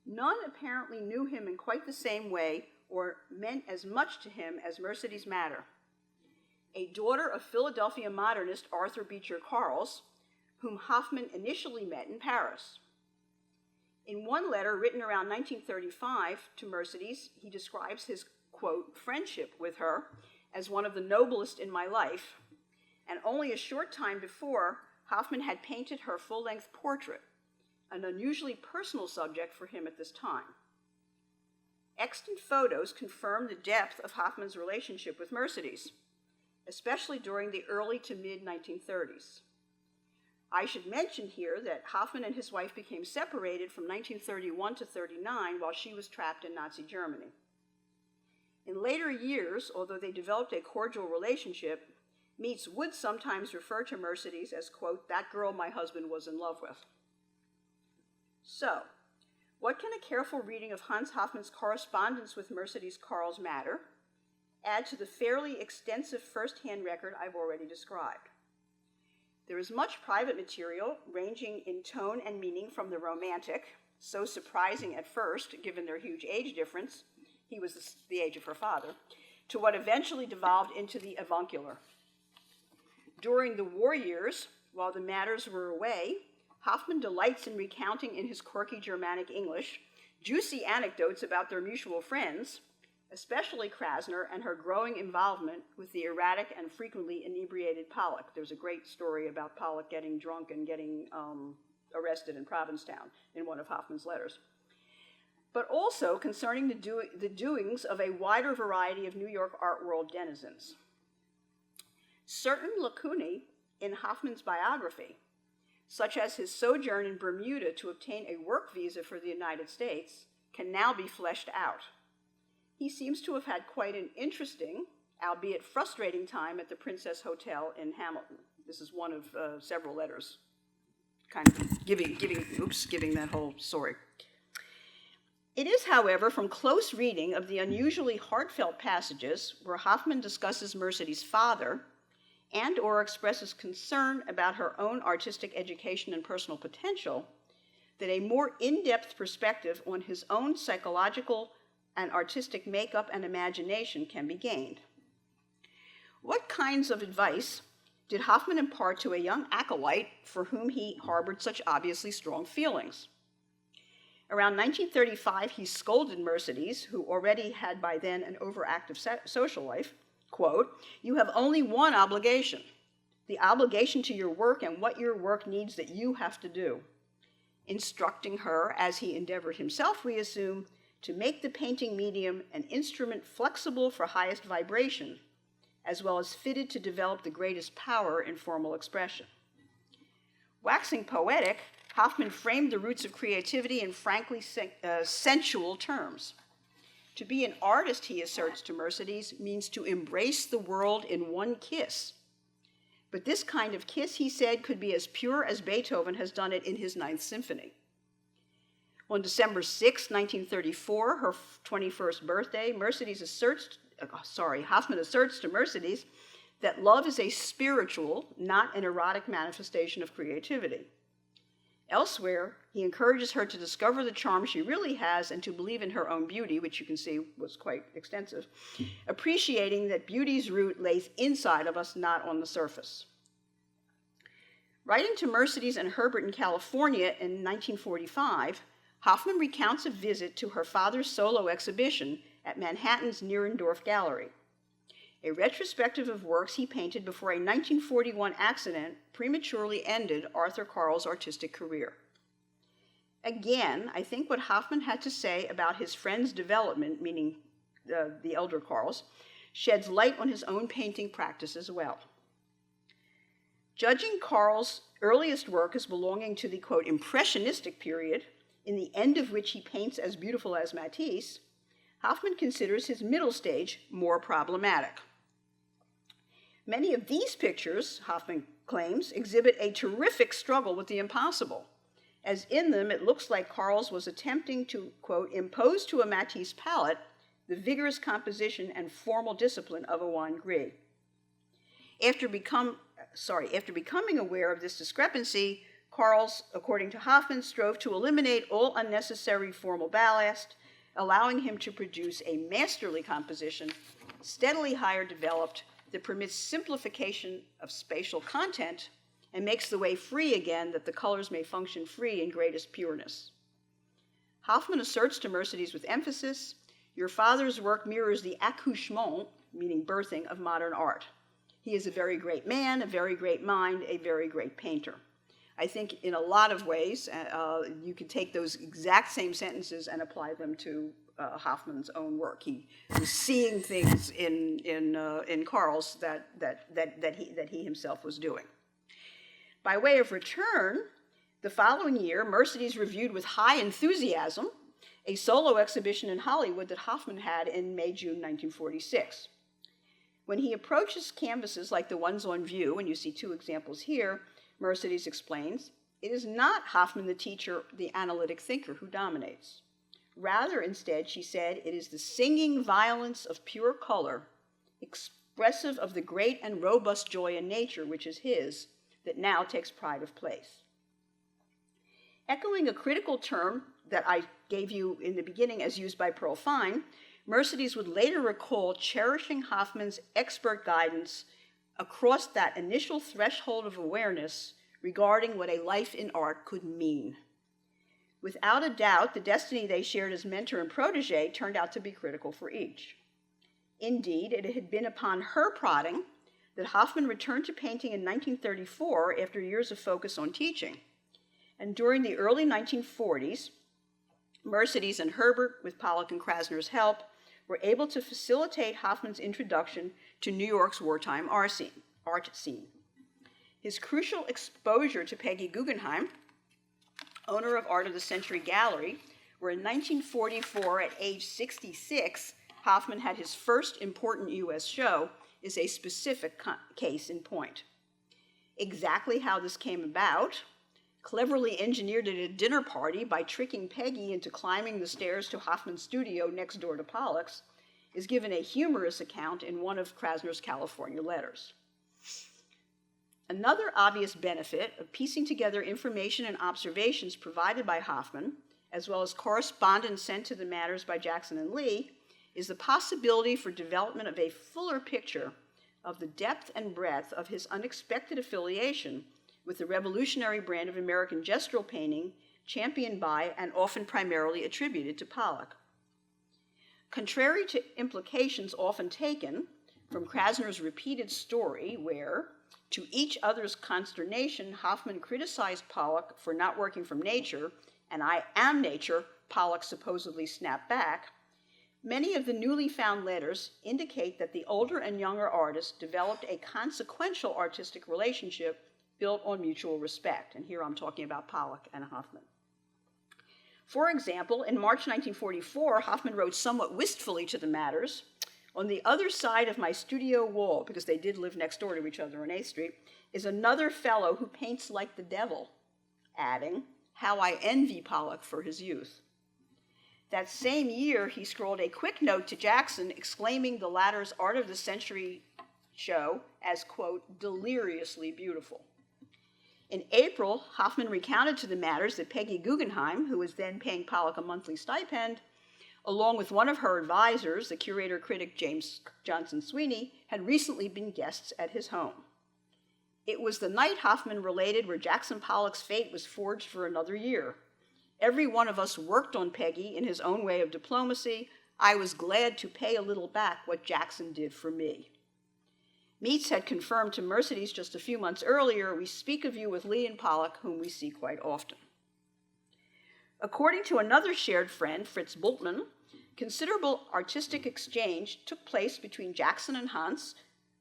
E: none apparently knew him in quite the same way or meant as much to him as Mercedes Matter, a daughter of Philadelphia modernist Arthur Beecher Carls, whom Hoffman initially met in Paris. In one letter written around 1935 to Mercedes, he describes his, quote, friendship with her as one of the noblest in my life, and only a short time before, Hoffman had painted her full-length portrait, an unusually personal subject for him at this time. Extant photos confirm the depth of Hoffman's relationship with Mercedes, especially during the early to mid-1930s. I should mention here that Hoffman and his wife became separated from 1931 to 39 while she was trapped in Nazi Germany. In later years, although they developed a cordial relationship, Meets would sometimes refer to Mercedes as, quote, that girl my husband was in love with. So, what can a careful reading of Hans Hofmann's correspondence with Mercedes Carls matter? Add to the fairly extensive first-hand record I've already described. There is much private material ranging in tone and meaning from the romantic, so surprising at first given their huge age difference, he was the age of her father, to what eventually devolved into the avuncular. During the war years, while the Matters were away, Hoffman delights in recounting in his quirky Germanic English juicy anecdotes about their mutual friends, especially Krasner and her growing involvement with the erratic and frequently inebriated Pollock. There's a great story about Pollock getting drunk and getting arrested in Provincetown in one of Hoffman's letters. But also concerning the doings of a wider variety of New York art world denizens. Certain lacunae in Hoffman's biography, such as his sojourn in Bermuda to obtain a work visa for the United States, can now be fleshed out. He seems to have had quite an interesting, albeit frustrating, time at the Princess Hotel in Hamilton. This is one of several letters, kind of giving that whole story. It is, however, from close reading of the unusually heartfelt passages where Hoffman discusses Mercedes' father and or expresses concern about her own artistic education and personal potential, that a more in-depth perspective on his own psychological and artistic makeup and imagination can be gained. What kinds of advice did Hoffman impart to a young acolyte for whom he harbored such obviously strong feelings? Around 1935, he scolded Mercedes, who already had by then an overactive social life, quote, you have only one obligation, the obligation to your work and what your work needs that you have to do, instructing her, as he endeavored himself, we assume, to make the painting medium an instrument flexible for highest vibration, as well as fitted to develop the greatest power in formal expression. Waxing poetic, Hoffman framed the roots of creativity in frankly sensual terms. To be an artist, he asserts to Mercedes, means to embrace the world in one kiss. But this kind of kiss, he said, could be as pure as Beethoven has done it in his Ninth Symphony. On December 6, 1934, her 21st birthday, Hoffman asserts to Mercedes that love is a spiritual, not an erotic manifestation of creativity. Elsewhere, he encourages her to discover the charm she really has and to believe in her own beauty, which you can see was quite extensive, appreciating that beauty's root lays inside of us, not on the surface. Writing to Mercedes and Herbert in California in 1945, Hoffman recounts a visit to her father's solo exhibition at Manhattan's Nierendorf Gallery, a retrospective of works he painted before a 1941 accident prematurely ended Arthur Karl's artistic career. Again, I think what Hoffman had to say about his friend's development, meaning the elder Karl's, sheds light on his own painting practice as well. Judging Karl's earliest work as belonging to the, quote, impressionistic period, in the end of which he paints as beautiful as Matisse, Hoffman considers his middle stage more problematic. Many of these pictures, Hoffman claims, exhibit a terrific struggle with the impossible, as in them it looks like Karl's was attempting to, quote, impose to a Matisse palette the vigorous composition and formal discipline of a Juan Gris. After becoming aware of this discrepancy, Karl's, according to Hoffman, strove to eliminate all unnecessary formal ballast, allowing him to produce a masterly composition, steadily higher developed, that permits simplification of spatial content and makes the way free again that the colors may function free in greatest pureness. Hoffman asserts to Mercedes with emphasis, your father's work mirrors the accouchement, meaning birthing, of modern art. He is a very great man, a very great mind, a very great painter. I think in a lot of ways, you could take those exact same sentences and apply them to Hoffman's own work. He was seeing things in Karl's that he himself was doing. By way of return, the following year, Mercedes reviewed with high enthusiasm a solo exhibition in Hollywood that Hoffman had in May-June 1946. When he approaches canvases like the ones on view, and you see two examples here, Mercedes explains, it is not Hoffman the teacher, the analytic thinker, who dominates. Rather, instead, she said, it is the singing violence of pure color, expressive of the great and robust joy in nature, which is his, that now takes pride of place. Echoing a critical term that I gave you in the beginning as used by Pearl Fine, Mercedes would later recall cherishing Hoffman's expert guidance across that initial threshold of awareness regarding what a life in art could mean. Without a doubt, the destiny they shared as mentor and protege turned out to be critical for each. Indeed, it had been upon her prodding that Hoffman returned to painting in 1934 after years of focus on teaching. And during the early 1940s, Mercedes and Herbert, with Pollock and Krasner's help, were able to facilitate Hoffman's introduction to New York's wartime art scene. His crucial exposure to Peggy Guggenheim, owner of Art of the Century Gallery, where in 1944, at age 66, Hoffman had his first important U.S. show, is a specific case in point. Exactly how this came about, cleverly engineered at a dinner party by tricking Peggy into climbing the stairs to Hoffman's studio next door to Pollock's, is given a humorous account in one of Krasner's California letters. Another obvious benefit of piecing together information and observations provided by Hoffman, as well as correspondence sent to the Matters by Jackson and Lee, is the possibility for development of a fuller picture of the depth and breadth of his unexpected affiliation with the revolutionary brand of American gestural painting championed by and often primarily attributed to Pollock. Contrary to implications often taken from Krasner's repeated story where, to each other's consternation, Hoffman criticized Pollock for not working from nature, and I am nature, Pollock supposedly snapped back, many of the newly found letters indicate that the older and younger artists developed a consequential artistic relationship built on mutual respect. And here I'm talking about Pollock and Hoffman. For example, in March 1944, Hoffman wrote somewhat wistfully to the Matters, on the other side of my studio wall, because they did live next door to each other on 8th Street, is another fellow who paints like the devil, adding, how I envy Pollock for his youth. That same year, he scrawled a quick note to Jackson exclaiming the latter's Art of the Century show as, quote, deliriously beautiful. In April, Hoffman recounted to the Matters that Peggy Guggenheim, who was then paying Pollock a monthly stipend, along with one of her advisors, the curator-critic James Johnson Sweeney, had recently been guests at his home. It was the night, Hoffman related, where Jackson Pollock's fate was forged for another year. Every one of us worked on Peggy in his own way of diplomacy. I was glad to pay a little back what Jackson did for me. Meets had confirmed to Mercedes just a few months earlier, we speak of you with Lee and Pollock, whom we see quite often. According to another shared friend, Fritz Bultmann, considerable artistic exchange took place between Jackson and Hans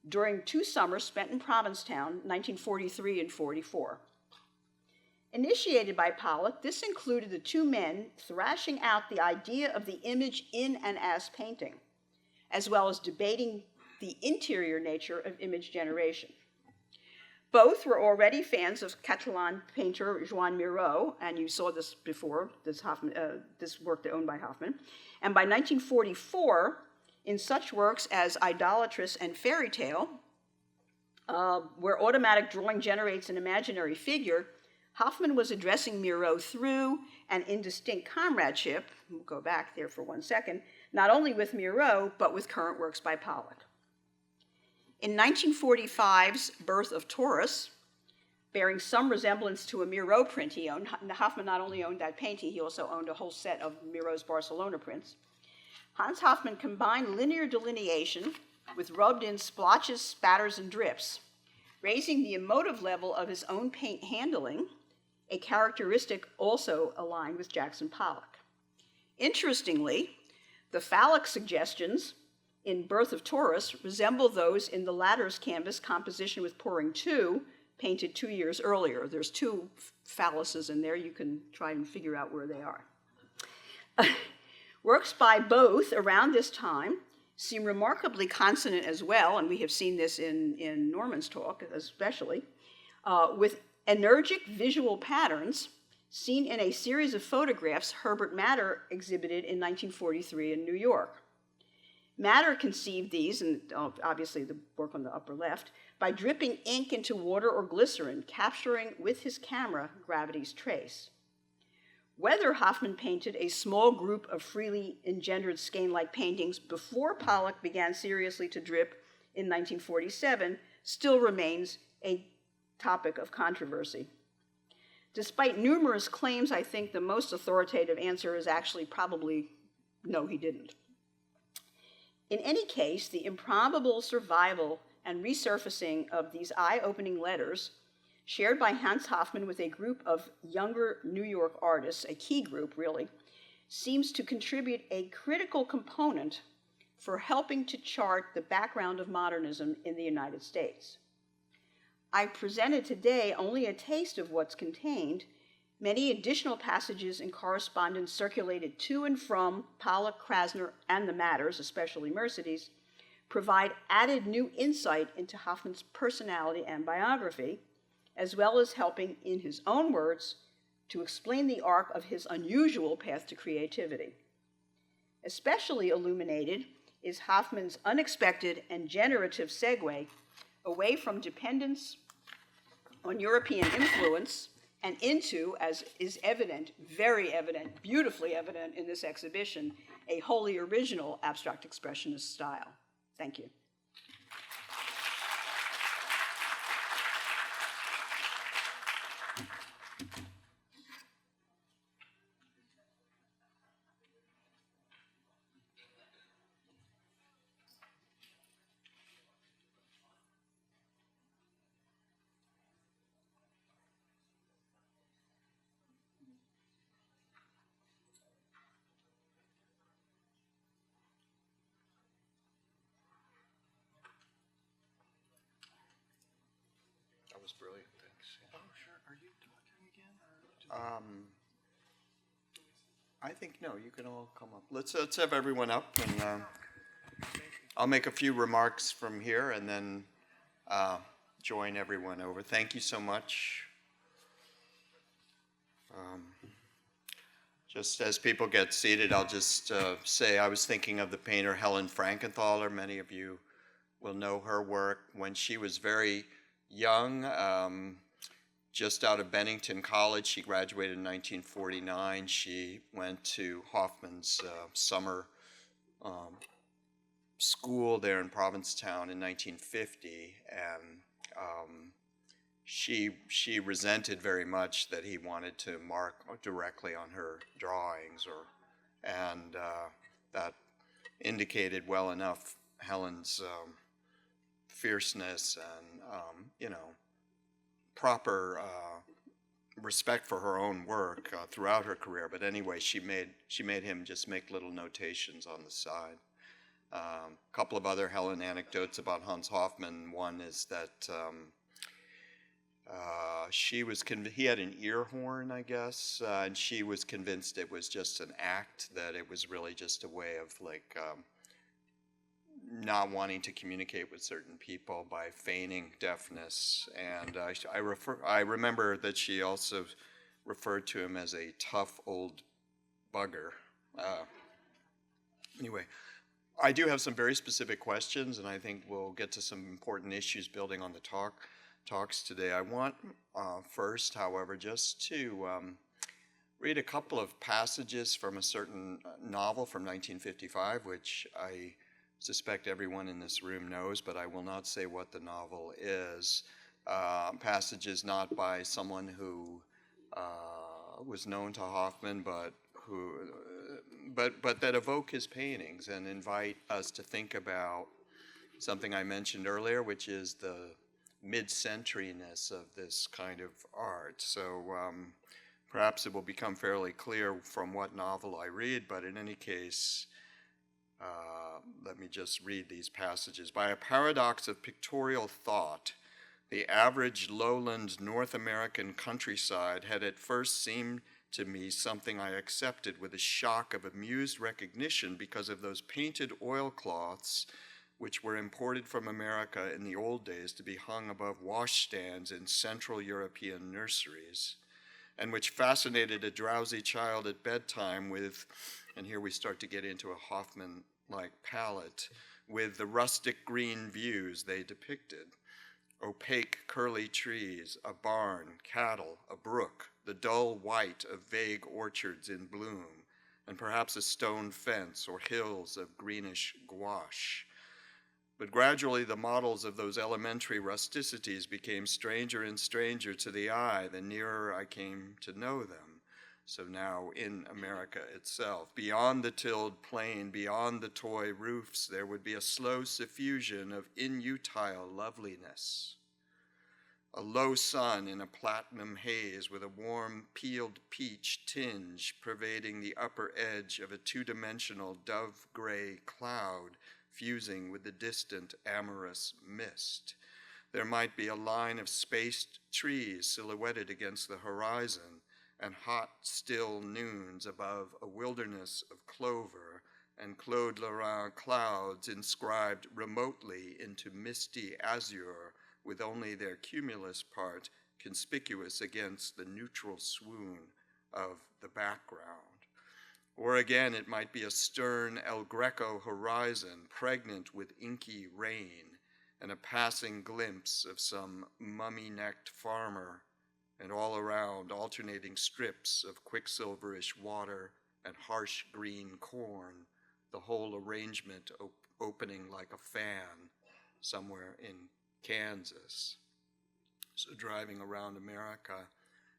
E: during 2 summers spent in Provincetown, 1943 and 44. Initiated by Pollock, this included the 2 men thrashing out the idea of the image in and as painting, as well as debating the interior nature of image generation. Both were already fans of Catalan painter Joan Miró, and you saw this before, this work owned by Hoffman. And by 1944, in such works as Idolatrous and Fairy Tale, where automatic drawing generates an imaginary figure, Hoffman was addressing Miró through an indistinct comradeship, we'll go back there for 1 second, not only with Miró, but with current works by Pollock. In 1945's Birth of Taurus, bearing some resemblance to a Miró print he owned, Hoffman not only owned that painting, he also owned a whole set of Miró's Barcelona prints. Hans Hofmann combined linear delineation with rubbed-in splotches, spatters, and drips, raising the emotive level of his own paint handling, a characteristic also aligned with Jackson Pollock. Interestingly, the phallic suggestions in Birth of Taurus resemble those in the latter's canvas composition with Pouring 2, painted 2 years earlier. There's 2 phalluses in there. You can try and figure out where they are. Works by both around this time seem remarkably consonant as well, and we have seen this in Norman's talk especially, with energic visual patterns seen in a series of photographs Herbert Matter exhibited in 1943 in New York. Matter conceived these, and obviously the work on the upper left, by dripping ink into water or glycerin, capturing with his camera gravity's trace. Whether Hoffman painted a small group of freely engendered skein-like paintings before Pollock began seriously to drip in 1947 still remains a topic of controversy. Despite numerous claims, I think the most authoritative answer is actually probably no, he didn't. In any case, the improbable survival and resurfacing of these eye-opening letters, shared by Hans Hofmann with a group of younger New York artists, a key group really, seems to contribute a critical component for helping to chart the background of modernism in the United States. I presented today only a taste of what's contained. Many additional passages and correspondence circulated to and from Pollock, Krasner, and the Matters, especially Mercedes, provide added new insight into Hoffman's personality and biography, as well as helping, in his own words, to explain the arc of his unusual path to creativity. Especially illuminated is Hoffman's unexpected and generative segue away from dependence on European influence and into, as is evident, very evident, beautifully evident in this exhibition, a wholly original abstract expressionist style. Thank you.
B: That was brilliant, thanks.
A: Oh, sure. Are you talking again?
B: I think, no, you can all come up. Let's have everyone up, and I'll make a few remarks from here and then join everyone over. Thank you so much. Just as people get seated, I'll just say I was thinking of the painter Helen Frankenthaler. Many of you will know her work. When she was very young, just out of Bennington College, she graduated in 1949. She went to Hoffman's summer school there in Provincetown in 1950, and she resented very much that he wanted to mark directly on her drawings, and that indicated well enough Helen's fierceness and proper respect for her own work throughout her career. But anyway, she made him just make little notations on the side. A couple of other Helen anecdotes about Hans Hofmann. One is that he had an ear horn, I guess, and she was convinced it was just an act, that it was really just a way of not wanting to communicate with certain people by feigning deafness. And I remember that she also referred to him as a tough old bugger. Anyway, I do have some very specific questions, and I think we'll get to some important issues building on the talks today. I want first, however, just to read a couple of passages from a certain novel from 1955, which I suspect everyone in this room knows, but I will not say what the novel is. Passages not by someone who was known to Hoffman, but that evoke his paintings and invite us to think about something I mentioned earlier, which is the mid-centuriness of this kind of art. So perhaps it will become fairly clear from what novel I read, but in any case, let me just read these passages. By a paradox of pictorial thought, the average lowland North American countryside had at first seemed to me something I accepted with a shock of amused recognition because of those painted oilcloths which were imported from America in the old days to be hung above washstands in Central European nurseries, and which fascinated a drowsy child at bedtime with, and here we start to get into a Hoffman-like palette, with the rustic green views they depicted. Opaque curly trees, a barn, cattle, a brook, the dull white of vague orchards in bloom, and perhaps a stone fence or hills of greenish gouache. But gradually the models of those elementary rusticities became stranger and stranger to the eye the nearer I came to know them. So now in America itself, beyond the tilled plain, beyond the toy roofs, there would be a slow suffusion of inutile loveliness. A low sun in a platinum haze with a warm peeled peach tinge pervading the upper edge of a two-dimensional dove-gray cloud fusing with the distant amorous mist. There might be a line of spaced trees silhouetted against the horizon, and hot, still noons above a wilderness of clover and Claude Lorrain clouds inscribed remotely into misty azure with only their cumulus part conspicuous against the neutral swoon of the background. Or again, it might be a stern El Greco horizon pregnant with inky rain and a passing glimpse of some mummy-necked farmer, and all around alternating strips of quicksilverish water and harsh green corn, the whole arrangement opening like a fan somewhere in Kansas. So driving around America,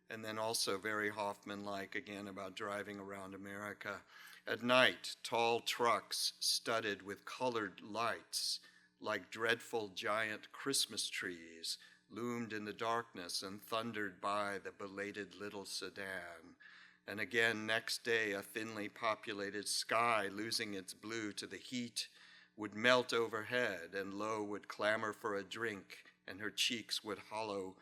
B: and then also very Hoffman-like again about driving around America. At night, tall trucks studded with colored lights like dreadful giant Christmas trees loomed in the darkness and thundered by the belated little sedan. And again, next day, a thinly populated sky losing its blue to the heat would melt overhead, and Lo would clamor for a drink, and her cheeks would hollow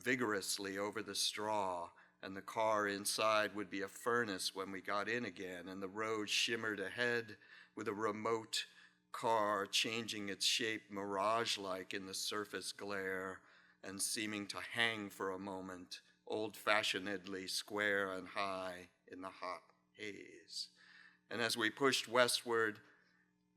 B: vigorously over the straw, and the car inside would be a furnace when we got in again, and the road shimmered ahead with a remote car changing its shape mirage-like in the surface glare and seeming to hang for a moment, old-fashionedly square and high in the hot haze. And as we pushed westward,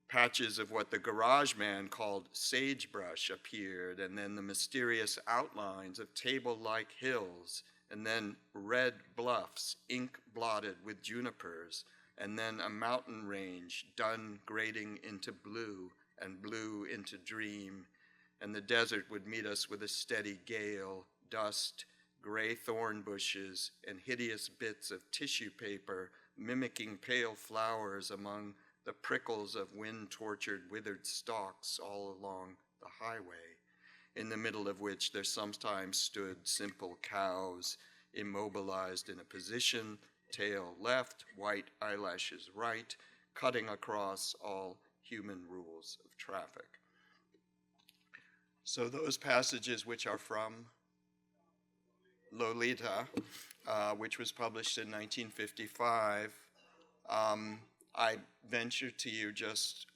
B: patches of what the garage man called sagebrush appeared, and then the mysterious outlines of table-like hills, and then red bluffs ink-blotted with junipers, and then a mountain range done grading into blue and blue into dream, and the desert would meet us with a steady gale, dust, gray thorn bushes, and hideous bits of tissue paper mimicking pale flowers among the prickles of wind-tortured withered stalks all along the highway, in the middle of which there sometimes stood simple cows, immobilized in a position, tail left, white eyelashes right, cutting across all human rules of traffic. So those passages which are from Lolita, which was published in 1955, I venture to you just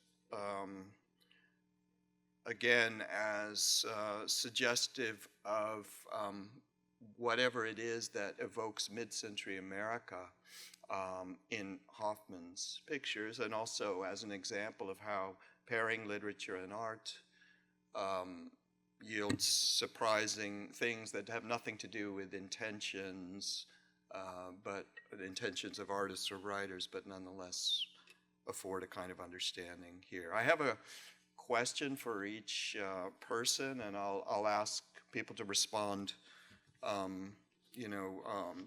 B: again as suggestive of whatever it is that evokes mid-century America in Hoffman's pictures, and also as an example of how pairing literature and art yields surprising things that have nothing to do with intentions, but intentions of artists or writers, but nonetheless afford a kind of understanding here. I have a question for each person, and I'll ask people to respond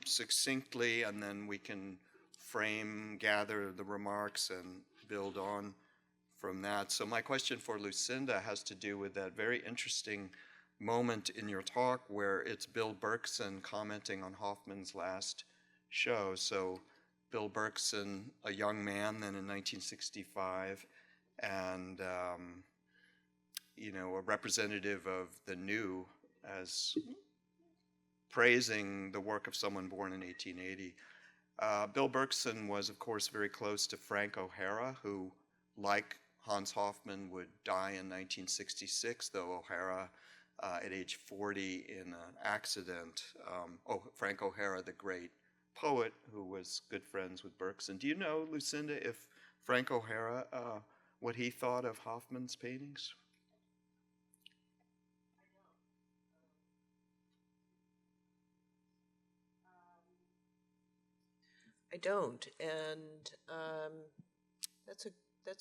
B: succinctly, and then we can gather the remarks and build on from that. So my question for Lucinda has to do with that very interesting moment in your talk where it's Bill Berkson commenting on Hoffman's last show. So Bill Berkson, a young man then in 1965, and a representative of the new, as praising the work of someone born in 1880. Bill Berkson was, of course, very close to Frank O'Hara, who, like Hans Hofmann, would die in 1966, though O'Hara, at age 40 in an accident. Frank O'Hara, the great poet who was good friends with Berkson. Do you know, Lucinda, if Frank O'Hara, what he thought of Hoffman's paintings?
C: I don't, and that's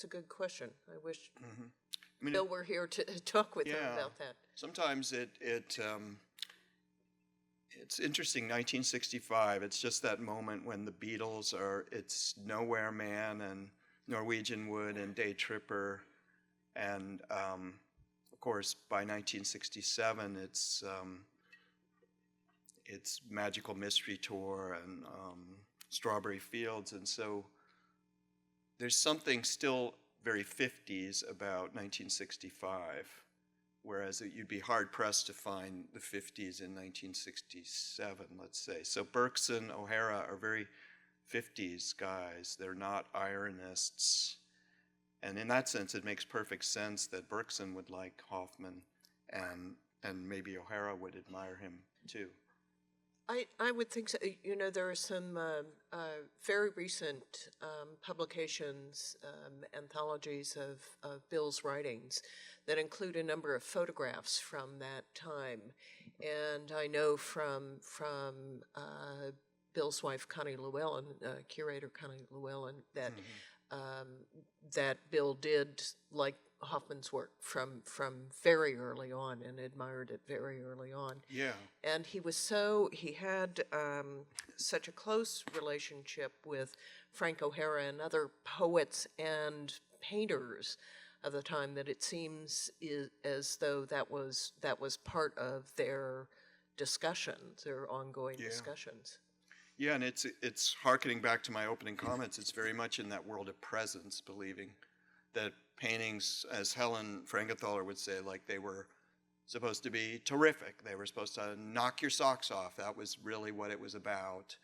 C: a good question. I wish Bill were here to talk with him about that.
B: Sometimes it's interesting. 1965. It's just that moment when the Beatles it's Nowhere Man and Norwegian Wood and Day Tripper, and of course by 1967 it's Magical Mystery Tour and Strawberry Fields, and so there's something still very 50s about 1965, whereas you'd be hard-pressed to find the 50s in 1967, let's say. So Berkson, O'Hara are very 50s guys. They're not ironists. And in that sense, it makes perfect sense that Berkson would like Hoffman, and maybe O'Hara would admire him too.
C: I would think so. There are some very recent publications, anthologies of Bill's writings that include a number of photographs from that time. And I know from Bill's wife, Connie Llewellyn, curator Connie Llewellyn, that that Bill did like Hoffman's work from very early on and admired it very early on.
B: Yeah.
C: And he had such a close relationship with Frank O'Hara and other poets and painters of the time that it seems as though that was part of their discussions, their ongoing discussions.
B: Yeah, and it's hearkening back to my opening comments. It's very much in that world of presence, believing that paintings, as Helen Frankenthaler would say, like they were supposed to be terrific. They were supposed to knock your socks off. That was really what it was about.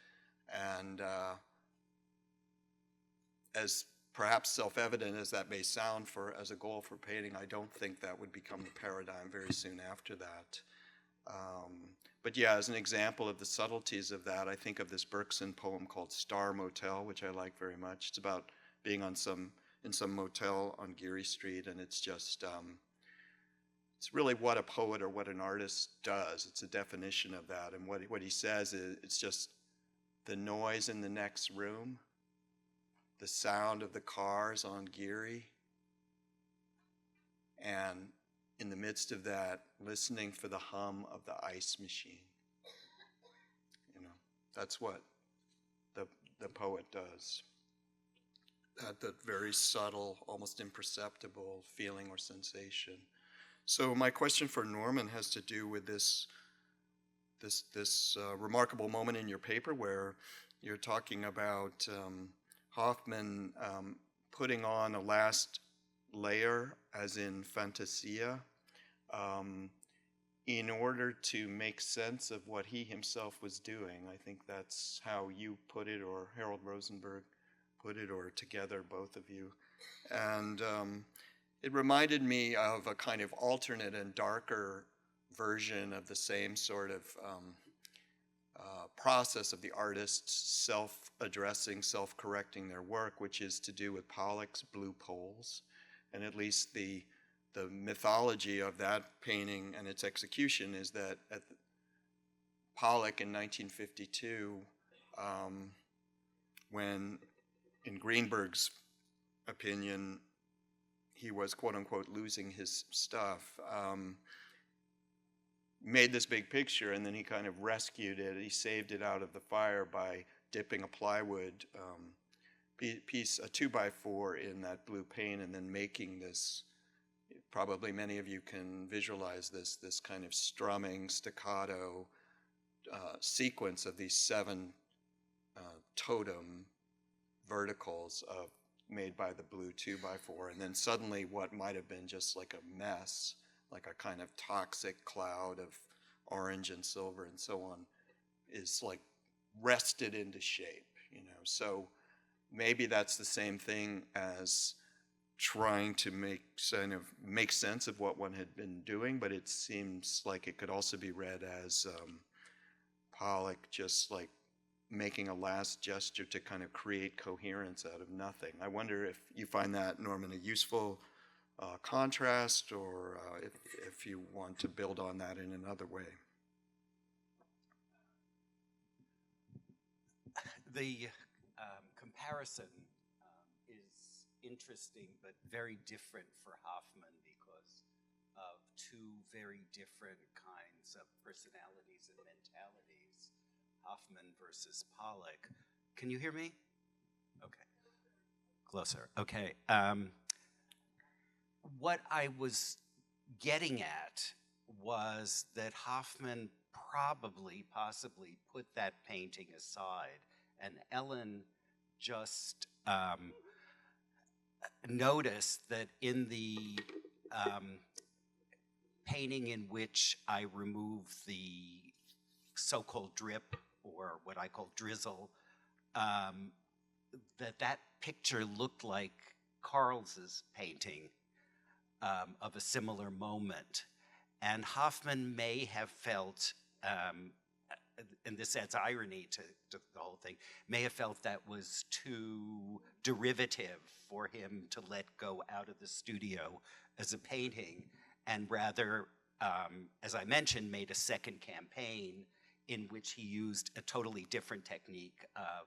B: And as perhaps self-evident as that may sound as a goal for painting, I don't think that would become the paradigm very soon after that. But yeah, as an example of the subtleties of that, I think of this Berkson poem called Star Motel, which I like very much. It's about being in some motel on Geary Street, and it's just, it's really what a poet or what an artist does. It's a definition of that, and what he says is, it's just the noise in the next room, the sound of the cars on Geary, and in the midst of that, listening for the hum of the ice machine. That's what the poet does. That very subtle, almost imperceptible feeling or sensation. So my question for Norman has to do with this remarkable moment in your paper where you're talking about Hoffman putting on a last layer, as in fantasia, in order to make sense of what he himself was doing. I think that's how you put it, or Harold Rosenberg put it, or together, both of you. And it reminded me of a kind of alternate and darker version of the same sort of process of the artists self-addressing, self-correcting their work, which is to do with Pollock's Blue Poles. And at least the mythology of that painting and its execution is that Pollock in 1952, when, in Greenberg's opinion, he was, quote unquote, losing his stuff, made this big picture, and then he kind of rescued it. He saved it out of the fire by dipping a plywood piece, a 2x4, in that blue paint, and then making this, probably many of you can visualize this kind of strumming, staccato sequence of these 7 totem verticals made by the blue 2x4, and then suddenly what might have been just like a mess, like a kind of toxic cloud of orange and silver and so on, is like wrested into shape, So maybe that's the same thing as trying to make sense of what one had been doing, but it seems like it could also be read as Pollock just like making a last gesture to kind of create coherence out of nothing. I wonder if you find that, Norman, a useful contrast, or if you want to build on that in another way.
D: The comparison is interesting, but very different for Hoffman because of 2 very different kinds of personalities and mentalities, Hoffman versus Pollock. Can you hear me? Okay. Closer. Okay. What I was getting at was that Hoffman possibly put that painting aside, and Ellen just noticed that in the painting in which I removed the so-called drip, or what I call drizzle, that picture looked like Carls's painting of a similar moment. And Hoffman may have felt, and this adds irony to the whole thing, may have felt that was too derivative for him to let go out of the studio as a painting, and rather, as I mentioned, made a second campaign in which he used a totally different technique of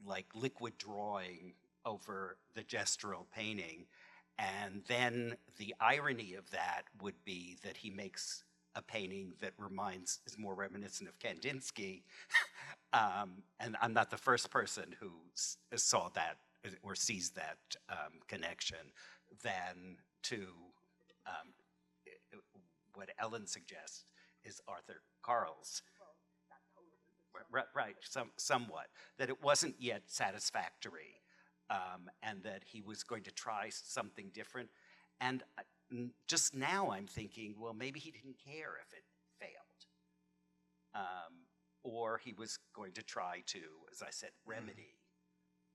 D: like liquid drawing over the gestural painting. And then the irony of that would be that he makes a painting that is more reminiscent of Kandinsky. And I'm not the first person who saw that or sees that connection, than to what Ellen suggests is Arthur Carl's. Right, somewhat. That it wasn't yet satisfactory, and that he was going to try something different. And just now I'm thinking, well, maybe he didn't care if it failed. Or he was going to try to, as I said, remedy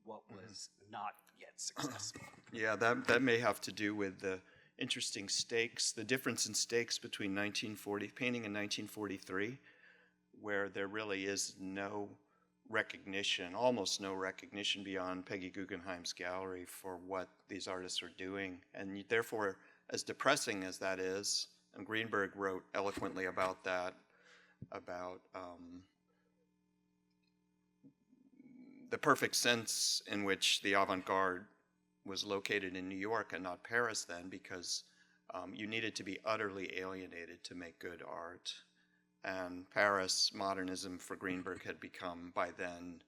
D: what was not yet successful.
B: Yeah, that may have to do with the interesting stakes, the difference in stakes between painting in 1943, where there really is no recognition, almost no recognition beyond Peggy Guggenheim's gallery for what these artists are doing. And therefore, as depressing as that is, and Greenberg wrote eloquently about that, about the perfect sense in which the avant-garde was located in New York and not Paris then, because you needed to be utterly alienated to make good art. And Paris modernism for Greenberg had become by then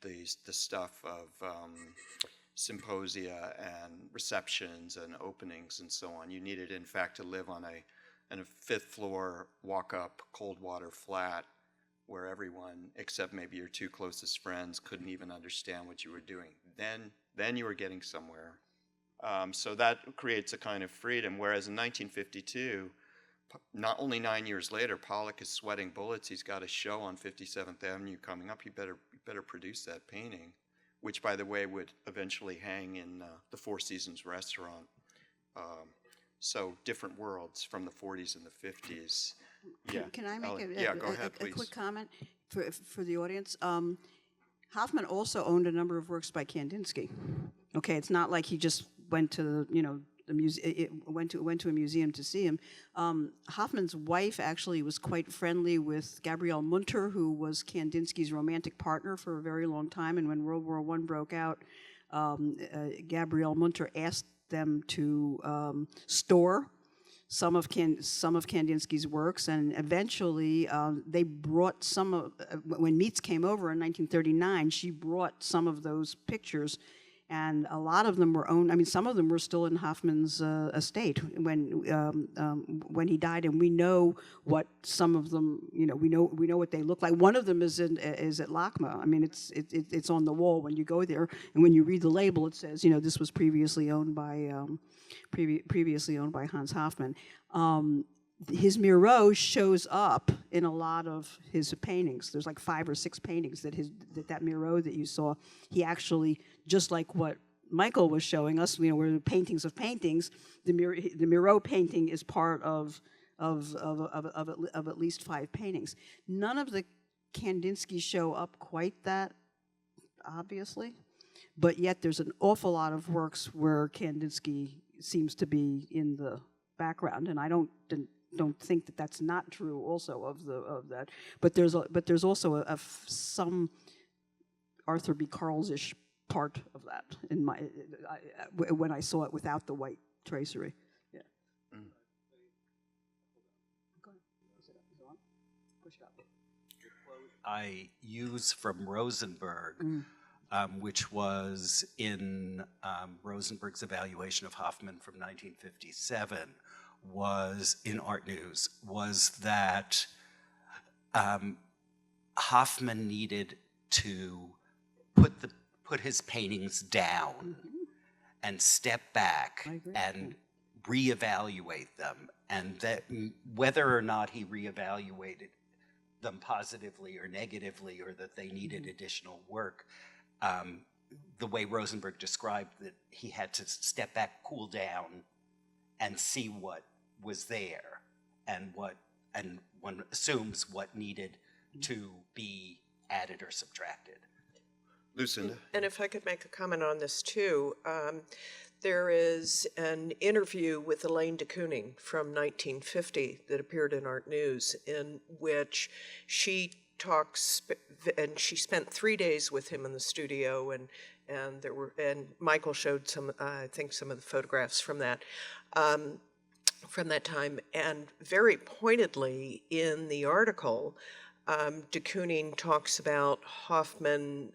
B: the stuff of symposia and receptions and openings and so on. You needed, in fact, to live on a fifth floor walk-up cold water flat where everyone, except maybe your two closest friends, couldn't even understand what you were doing. Then you were getting somewhere. So that creates a kind of freedom. Whereas in 1952, not only 9 years later, Pollock is sweating bullets. He's got a show on 57th Avenue coming up. You better produce that painting, which, by the way, would eventually hang in the Four Seasons restaurant. So different worlds from the 40s and the 50s. Yeah.
E: Can I make
B: go ahead,
E: a
B: please.
E: quick comment for the audience? Hoffman also owned a number of works by Kandinsky. Okay, it's not like he just went to went to a museum to see him. Hoffman's wife actually was quite friendly with Gabriele Munter, who was Kandinsky's romantic partner for a very long time. And when World War I broke out, Gabriele Munter asked them to store some of Kandinsky's works, and eventually they brought some of, when Meets came over in 1939, she brought some of those pictures, and a lot of them were owned, I mean, some of them were still in Hoffman's estate when he died, and we know what some of them, we know what they look like. One of them is at LACMA. I mean, it's on the wall when you go there, and when you read the label, it says, this was previously owned by Hans Hofmann. His Miro shows up in a lot of his paintings. There's like 5 or 6 paintings that Miro that you saw, he actually, just like what Michael was showing us, where the paintings of paintings, the Miro painting is part of at least 5 paintings. None of the Kandinsky show up quite that obviously, but yet there's an awful lot of works where Kandinsky seems to be in the background, and I don't think that that's not true also of that, but there's also some Arthur B. Carles-ish part of that in when I saw it without the white tracery. Yeah. Mm. Go ahead. Is it on? Push it up.
D: The quote I use from Rosenberg, which was in Rosenberg's evaluation of Hoffman from 1957, was in Art News, was that Hoffman needed to put his paintings down and step back and reevaluate them, and that whether or not he reevaluated them positively or negatively, or that they needed additional work, the way Rosenberg described that he had to step back, cool down, and see what was there, and one assumes what needed to be added or subtracted.
B: Lucinda.
C: And if I could make a comment on this too, there is an interview with Elaine de Kooning from 1950 that appeared in Art News, in which she talks, and she spent 3 days with him in the studio, and Michael showed some of the photographs from that time, and very pointedly in the article, de Kooning talks about Hoffman,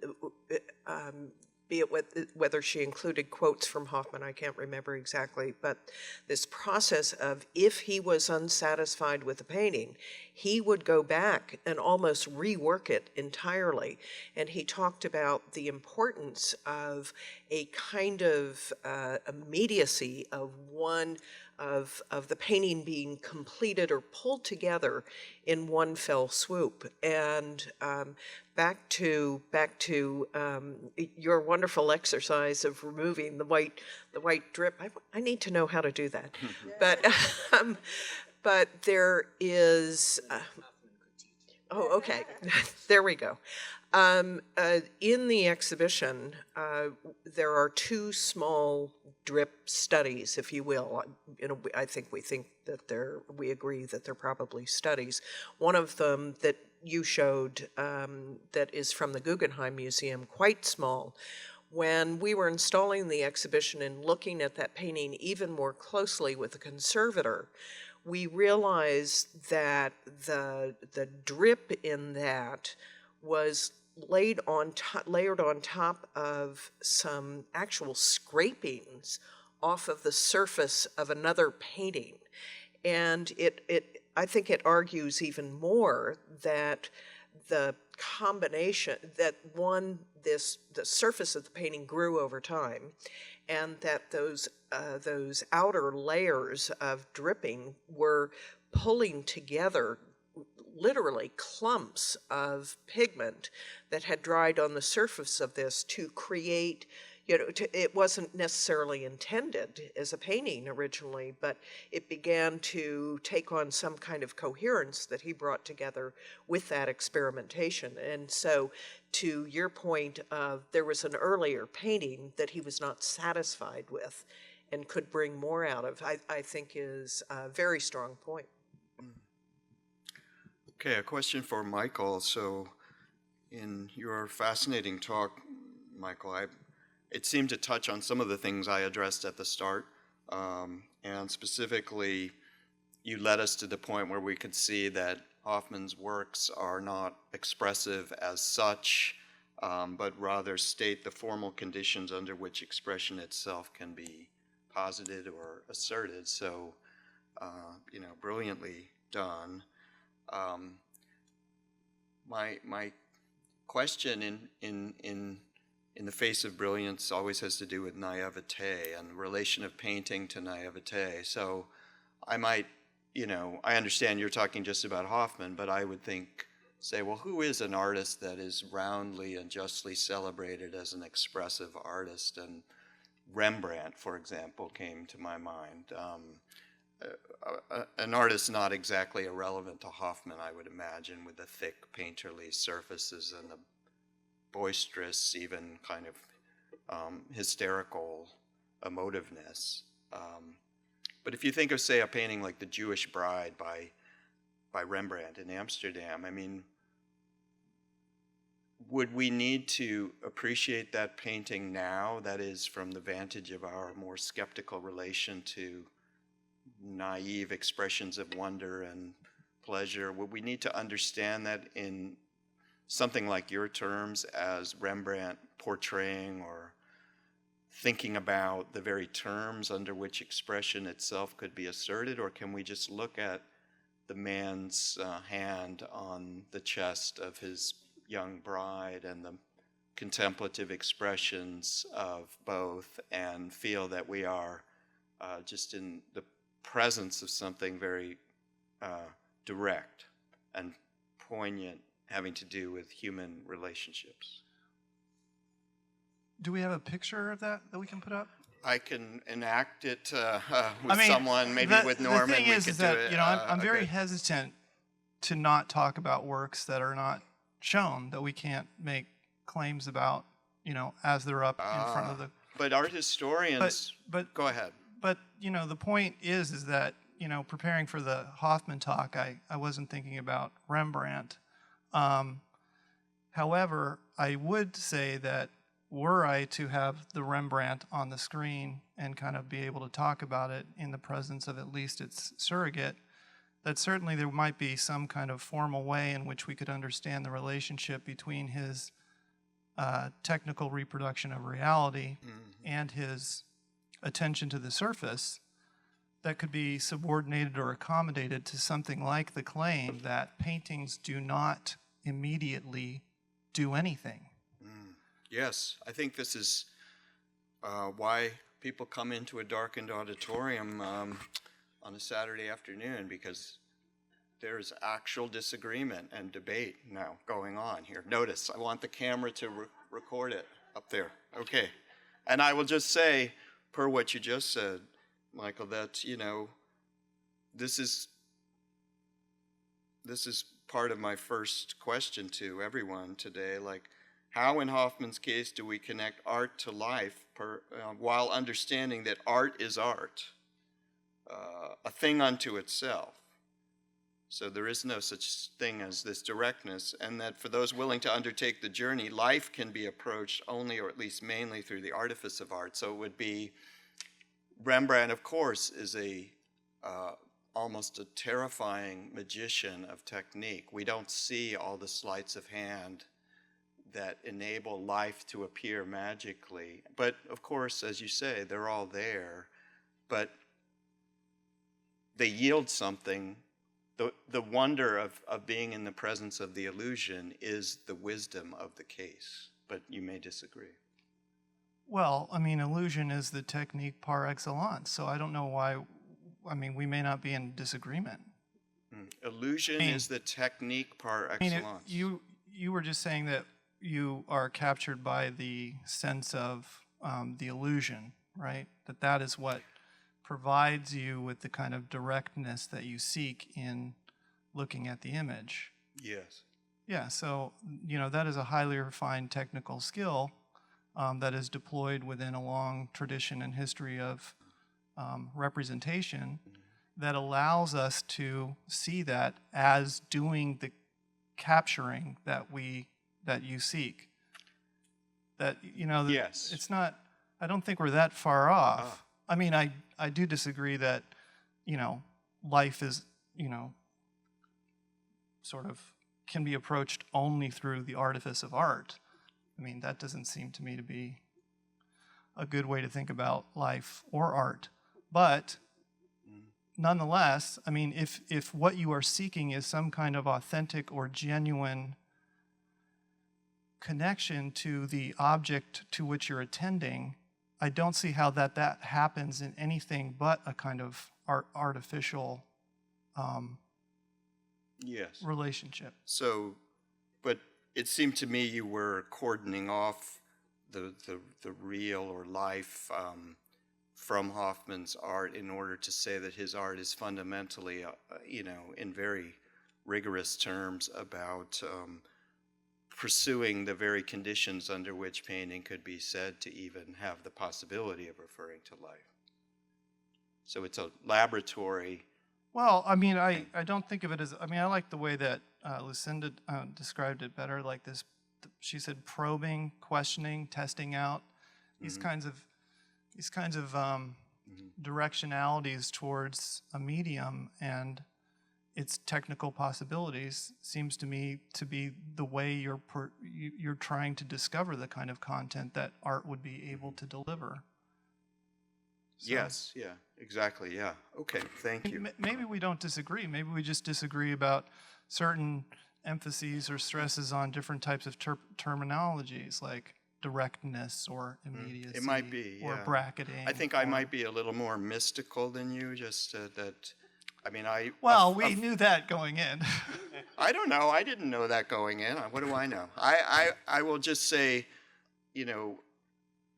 C: be it whether she included quotes from Hoffman, I can't remember exactly, but this process of, if he was unsatisfied with the painting, he would go back and almost rework it entirely. And he talked about the importance of a kind of immediacy of the painting being completed or pulled together in one fell swoop. And back to your wonderful exercise of removing the white drip. I need to know how to do that, but there is. Oh, okay. There we go. In the exhibition, there are 2 small drip studies, if you will. I think we agree that they're probably studies. One of them that you showed, that is from the Guggenheim Museum, quite small. When we were installing the exhibition and looking at that painting even more closely with the conservator, we realized that the drip in that was layered on top of some actual scrapings off of the surface of another painting. And I think it argues even more that the combination, that the surface of the painting grew over time, and that those outer layers of dripping were pulling together literally clumps of pigment that had dried on the surface of this to create, it wasn't necessarily intended as a painting originally, but it began to take on some kind of coherence that he brought together with that experimentation. And so, to your point of there was an earlier painting that he was not satisfied with and could bring more out of, I think is a very strong point.
B: Okay, a question for Michael. So, in your fascinating talk, Michael, it seemed to touch on some of the things I addressed at the start, and specifically, you led us to the point where we could see that Hoffman's works are not expressive as such, but rather state the formal conditions under which expression itself can be posited or asserted. So, brilliantly done. My question in the face of brilliance always has to do with naivete and the relation of painting to naivete. So I might, I understand you're talking just about Hoffman, but I would say, well, who is an artist that is roundly and justly celebrated as an expressive artist? And Rembrandt, for example, came to my mind. An artist not exactly irrelevant to Hoffman, I would imagine, with the thick painterly surfaces and the boisterous, even kind of hysterical emotiveness. But if you think of, say, a painting like The Jewish Bride by Rembrandt in Amsterdam, I mean, would we need to appreciate that painting now, that is, from the vantage of our more skeptical relation to naive expressions of wonder and pleasure? Would we need to understand that in something like your terms as Rembrandt portraying or thinking about the very terms under which expression itself could be asserted? Or can we just look at the man's hand on the chest of his young bride and the contemplative expressions of both and feel that we are just in the presence of something very direct and poignant, having to do with human relationships?
F: Do we have a picture of that we can put up?
B: I can enact it with someone, maybe with Norman.
F: The thing is that I'm very hesitant to not talk about works that are not shown, that we can't make claims about, as they're up in front of the.
B: But art historians.
F: But
B: go ahead.
F: But the point is that preparing for the Hoffman talk, I wasn't thinking about Rembrandt. However, I would say that were I to have the Rembrandt on the screen and kind of be able to talk about it in the presence of at least its surrogate, that certainly there might be some kind of formal way in which we could understand the relationship between his technical reproduction of reality and his attention to the surface that could be subordinated or accommodated to something like the claim that paintings do not immediately do anything.
B: Yes, I think this is why people come into a darkened auditorium on a Saturday afternoon, because there's actual disagreement and debate now going on here. Notice, I want the camera to record it up there. Okay. And I will just say, per what you just said, Michael, that, this is part of my first question to everyone today, like, how in Hoffman's case do we connect art to life while understanding that art is art, a thing unto itself? So there is no such thing as this directness, and that for those willing to undertake the journey, life can be approached only, or at least mainly, through the artifice of art. So it would be, Rembrandt, of course, is a almost a terrifying magician of technique. We don't see all the sleights of hand that enable life to appear magically. But of course, as you say, they're all there, but they yield something. The wonder of being in the presence of the illusion is the wisdom of the case, but you may disagree.
F: Well, I mean, illusion is the technique par excellence, so I don't know why, I mean, we may not be in disagreement.
B: Illusion is the technique par
F: I mean,
B: excellence.
F: you were just saying that you are captured by the sense of the illusion, right? That is what provides you with the kind of directness that you seek in looking at the image.
B: Yes.
F: Yeah, so, that is a highly refined technical skill that is deployed within a long tradition and history of representation that allows us to see that as doing the capturing that you seek. That,
B: Yes.
F: it's not, I don't think we're that far off. I mean, I do disagree that, life is, sort of can be approached only through the artifice of art. I mean, that doesn't seem to me to be a good way to think about life or art. But nonetheless, I mean, if what you are seeking is some kind of authentic or genuine connection to the object to which you're attending, I don't see how that happens in anything but a kind of artificial
B: Yes.
F: relationship.
B: So, but it seemed to me you were cordoning off the real or life from Hoffman's art in order to say that his art is fundamentally, in very rigorous terms about pursuing the very conditions under which painting could be said to even have the possibility of referring to life. So it's a laboratory.
F: Well, I mean, I don't think of it as, I mean, I like the way that Lucinda described it better, like this, she said probing, questioning, testing out, these kinds of directionalities towards a medium and its technical possibilities seems to me to be the way you're trying to discover the kind of content that art would be able to deliver. So,
B: Yes, yeah, exactly, yeah. Okay, thank you.
F: Maybe we don't disagree. Maybe we just disagree about certain emphases or stresses on different types of terminologies, like directness or immediacy.
B: It might be,
F: or
B: yeah.
F: bracketing.
B: I think I might be a little more mystical than you, just that, I mean,
F: Well, we knew that going in.
B: I don't know. I didn't know that going in. What do I know? I will just say,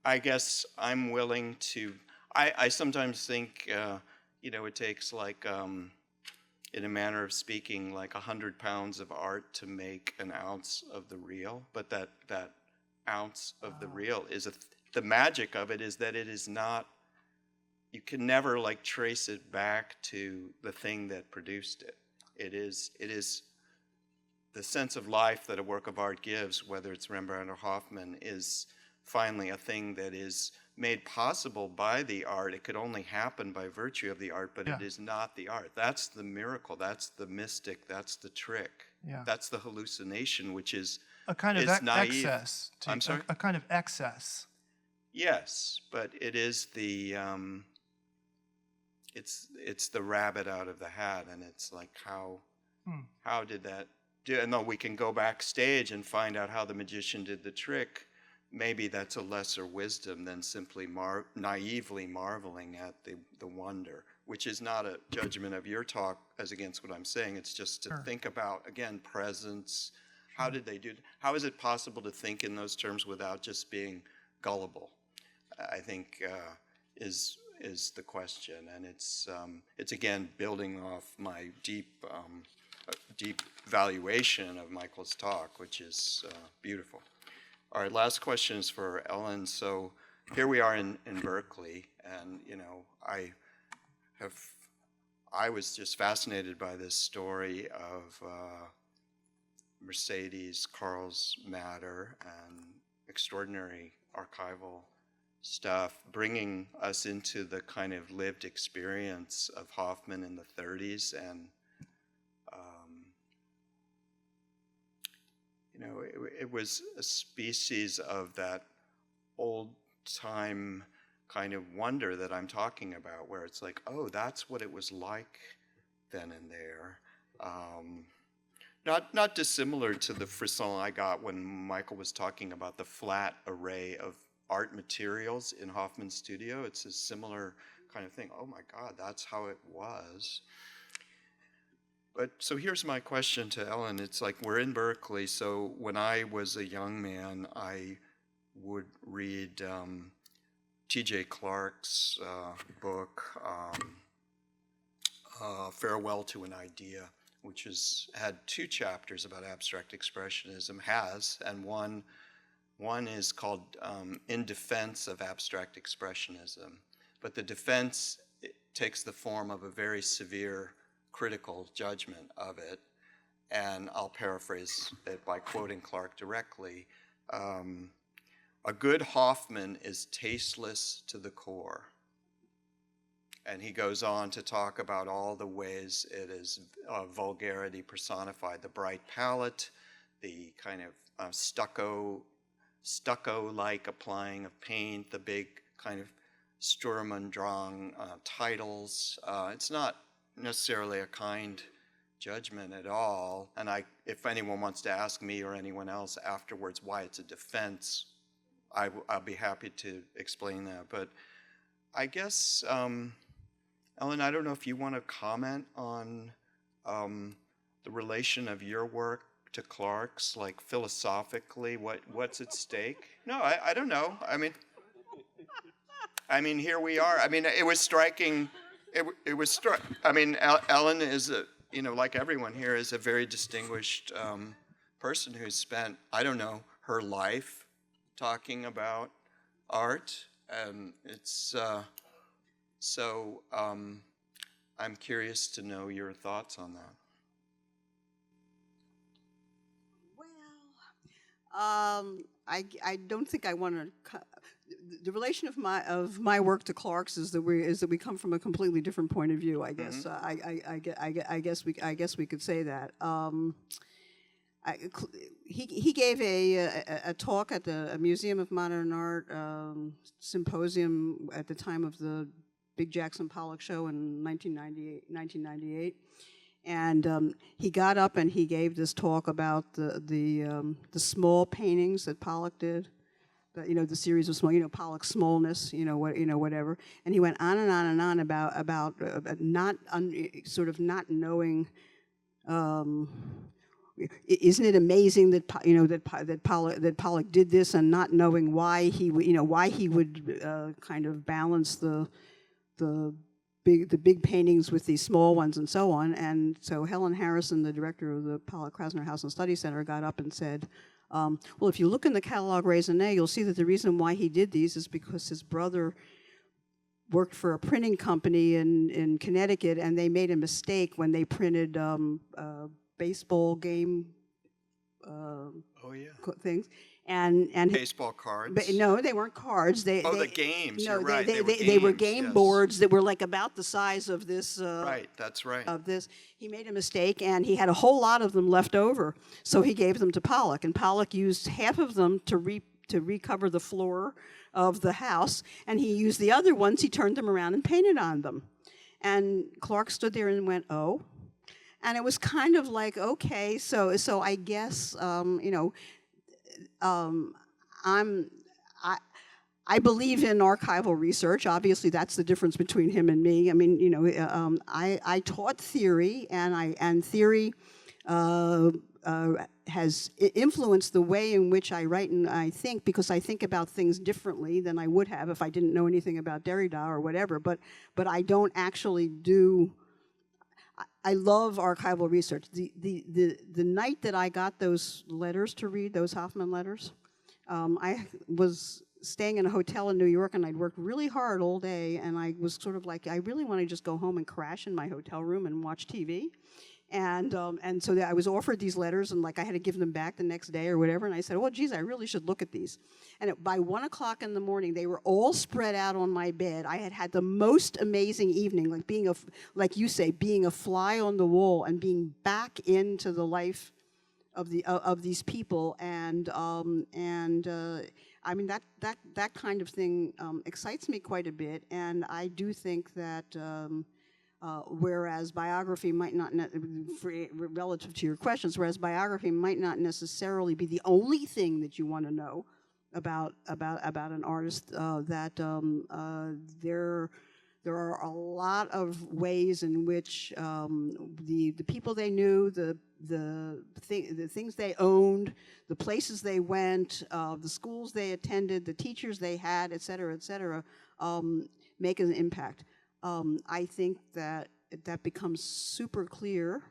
B: I guess I'm willing to. I sometimes think, it takes like, in a manner of speaking, like 100 pounds of art to make an ounce of the real. But that ounce of the real is the magic of it is that it is not. You can never like trace it back to the thing that produced it. It is the sense of life that a work of art gives, whether it's Rembrandt or Hoffman, is finally a thing that is made possible by the art. It could only happen by virtue of the art, but
F: Yeah.
B: it is not the art. That's the miracle. That's the mystic. That's the trick.
F: Yeah.
B: That's the hallucination, which is
F: A kind of
B: it's naive.
F: excess.
B: I'm sorry?
F: A kind of excess.
B: Yes, but it is the it's the rabbit out of the hat, and it's like how did that do? And though we can go backstage and find out how the magician did the trick, maybe that's a lesser wisdom than simply naively marveling at the wonder, which is not a judgment of your talk as against what I'm saying. It's just to think about, again, presence. How did they do? How is it possible to think in those terms without just being gullible? I think is the question, and it's again building off my deep valuation of Michael's talk, which is beautiful. All right, last question is for Ellen. So here we are in Berkeley, and I was just fascinated by this story of Mercedes Carl's Matter and extraordinary archival stuff, bringing us into the kind of lived experience of Hoffman in the 30s. And, it was a species of that old-time kind of wonder that I'm talking about, where it's like, oh, that's what it was like then and there. Not dissimilar to the frisson I got when Michael was talking about the flat array of art materials in Hoffman's studio. It's a similar kind of thing. Oh my God, that's how it was. But so here's my question to Ellen. It's like, we're in Berkeley, so when I was a young man, I would read T.J. Clarke's book, Farewell to an Idea, which had 2 chapters about abstract expressionism, and one is called In Defense of Abstract Expressionism. But the defense takes the form of a very severe critical judgment of it, and I'll paraphrase it by quoting Clarke directly. A good Hoffman is tasteless to the core. And he goes on to talk about all the ways it is vulgarity personified: the bright palette, the kind of stucco-like applying of paint, the big kind of Sturm und Drang titles. It's not necessarily a kind judgment at all. And if anyone wants to ask me or anyone else afterwards why it's a defense, I'll be happy to explain that. But I guess, Ellen, I don't know if you want to comment on the relation of your work to Clarke's, like philosophically, what's at stake? No, I don't know. I mean, here we are. I mean, it was striking. Ellen is, like everyone here, is a very distinguished person who's spent, I don't know, her life talking about art, and it's so I'm curious to know your thoughts on that.
E: Well, I don't think I want to. The relation of my work to Clarke's is that we come from a completely different point of view. I guess
B: Mm-hmm.
E: I guess we could say that. He gave a talk at the Museum of Modern Art Symposium at the time of the Big Jackson Pollock show in 1998. And he got up and he gave this talk about the small paintings that Pollock did. The series of small, Pollock's smallness, whatever. And he went on and on and on about not knowing. Isn't it amazing that that Pollock did this, and not knowing why he would kind of balance the big paintings with these small ones and so on. And so Helen Harrison, the director of the Pollock-Krasner House and Study Center, got up and said, well, if you look in the catalog raisonné, you'll see that the reason why he did these is because his brother worked for a printing company in Connecticut, and they made a mistake when they printed baseball game things. And
B: baseball cards.
E: But no, they weren't cards. The games. No,
B: you're right.
E: They were game
B: yes.
E: boards that were like about the size of this.
B: Right, that's right.
E: Of this, he made a mistake, and he had a whole lot of them left over, so he gave them to Pollock, and Pollock used half of them to recover the floor of the house, and he used the other ones. He turned them around and painted on them, and Clarke stood there and went, "Oh," and it was kind of like, okay, so I guess I believe in archival research. Obviously, that's the difference between him and me. I mean, I taught theory, and theory has influenced the way in which I write and I think, because I think about things differently than I would have if I didn't know anything about Derrida or whatever. But I don't actually do. I love archival research. The night that I got those letters to read, those Hoffman letters, I was staying in a hotel in New York, and I'd worked really hard all day, and I was sort of like, I really want to just go home and crash in my hotel room and watch TV. And so I was offered these letters, and like I had to give them back the next day or whatever. And I said, "Oh, geez, I really should look at these." And by 1 o'clock in the morning, they were all spread out on my bed. I had had the most amazing evening, like like you say, being a fly on the wall and being back into the life of these people. And I mean that kind of thing excites me quite a bit. And I do think that. Whereas biography might not, relative to your questions, whereas biography might not necessarily be the only thing that you want to know about an artist, there are a lot of ways in which the people they knew, the things they owned, the places they went, the schools they attended, the teachers they had, et cetera, make an impact. I think that becomes super clear,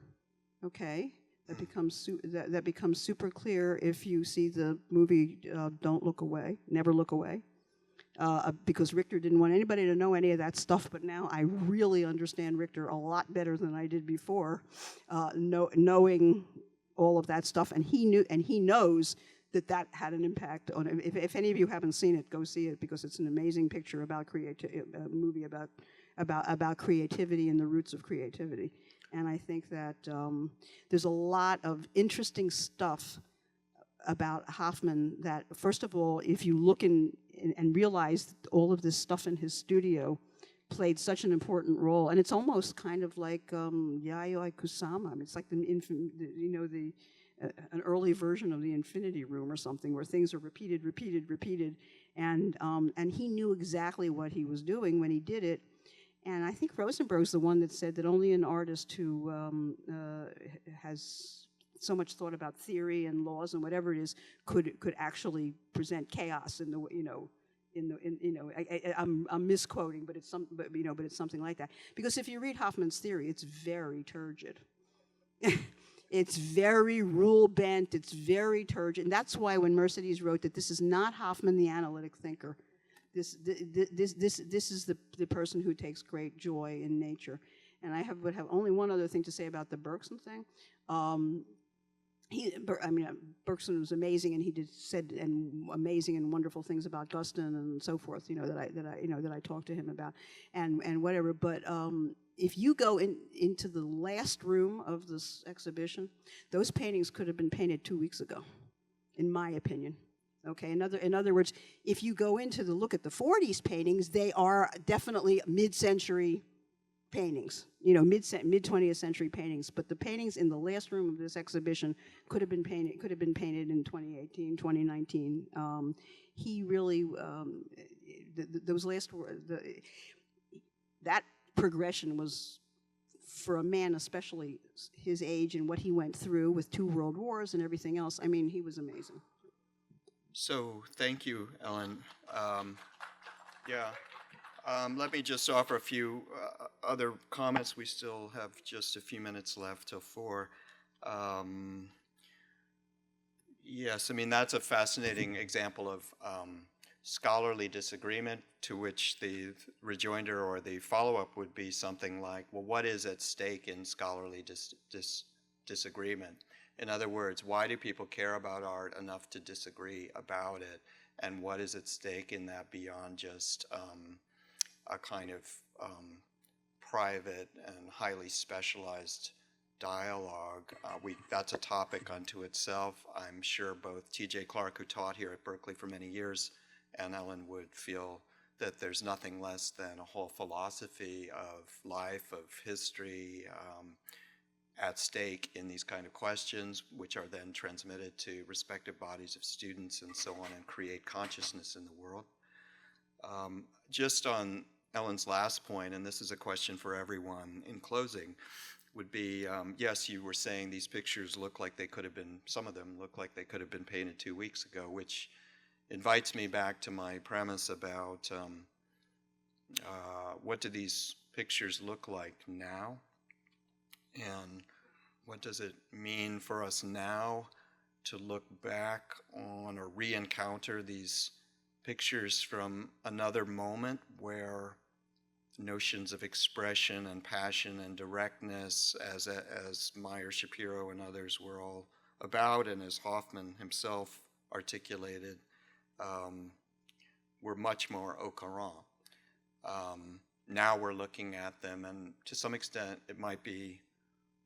E: okay? That becomes super clear if you see the movie Don't Look Away, Never Look Away, because Richter didn't want anybody to know any of that stuff, but now I really understand Richter a lot better than I did before, knowing all of that stuff, and he knows that had an impact on it. If any of you haven't seen it, go see it, because it's an amazing picture about a movie about creativity and the roots of creativity. And I think that there's a lot of interesting stuff about Hoffman that, first of all, if you look and realize that all of this stuff in his studio played such an important role, and it's almost kind of like Yayoi Kusama. I mean, it's like an early version of the Infinity Room or something, where things are repeated, and he knew exactly what he was doing when he did it. And I think Rosenberg's the one that said that only an artist who has so much thought about theory and laws and whatever it is could actually present chaos in the I'm misquoting, but it's something like that. Because if you read Hoffman's theory, it's very turgid. It's very rule bent. It's very turgid, and that's why when Mercedes wrote that this is not Hoffman the analytic thinker. This is the person who takes great joy in nature. And I would have only one other thing to say about the Bergson thing. Bergson was amazing, and he said amazing and wonderful things about Guston and so forth. That I talked to him about, and whatever. But if you go into the last room of this exhibition, those paintings could have been painted 2 weeks ago, in my opinion. Okay. In other words, if you go into the look at the 40s paintings, they are definitely mid-century paintings, mid-20th century paintings. But the paintings in the last room of this exhibition could have been painted in 2018, 2019. He really that progression was, for a man especially his age and what he went through with 2 world wars and everything else. I mean, he was amazing.
B: So thank you, Ellen. Let me just offer a few other comments. We still have just a few minutes left till 4. Yes, I mean, that's a fascinating example of scholarly disagreement, to which the rejoinder or the follow-up would be something like, well, what is at stake in scholarly disagreement? In other words, why do people care about art enough to disagree about it? And what is at stake in that beyond just a kind of private and highly specialized dialogue? That's a topic unto itself. I'm sure both T.J. Clark, who taught here at Berkeley for many years, and Ellen would feel that there's nothing less than a whole philosophy of life, of history, at stake in these kind of questions, which are then transmitted to respective bodies of students and so on, and create consciousness in the world. Just on Ellen's last point, and this is a question for everyone in closing, would be, yes, you were saying these pictures look like they could have been, some of them look like they could have been painted 2 weeks ago, which invites me back to my premise about what do these pictures look like now? And what does it mean for us now to look back on or re-encounter these pictures from another moment where notions of expression and passion and directness, as Meyer Shapiro and others were all about, and as Hoffman himself articulated, were much more au courant. Now we're looking at them, and to some extent, it might be,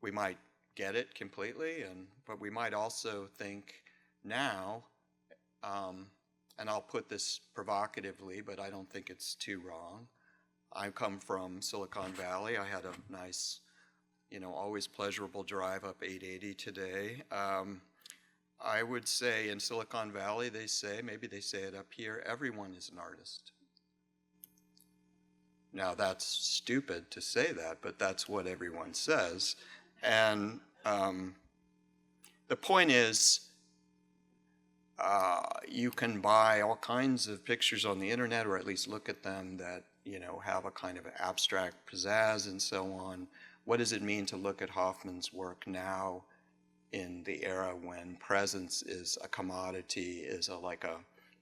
B: we might get it completely, but we might also think now, and I'll put this provocatively, but I don't think it's too wrong. I come from Silicon Valley. I had a nice, always pleasurable drive up 880 today. I would say in Silicon Valley, maybe they say it up here, everyone is an artist. Now that's stupid to say that, but that's what everyone says. And the point is, you can buy all kinds of pictures on the internet, or at least look at them, that have a kind of abstract pizzazz and so on. What does it mean to look at Hoffman's work now, in the era when presence is a commodity, is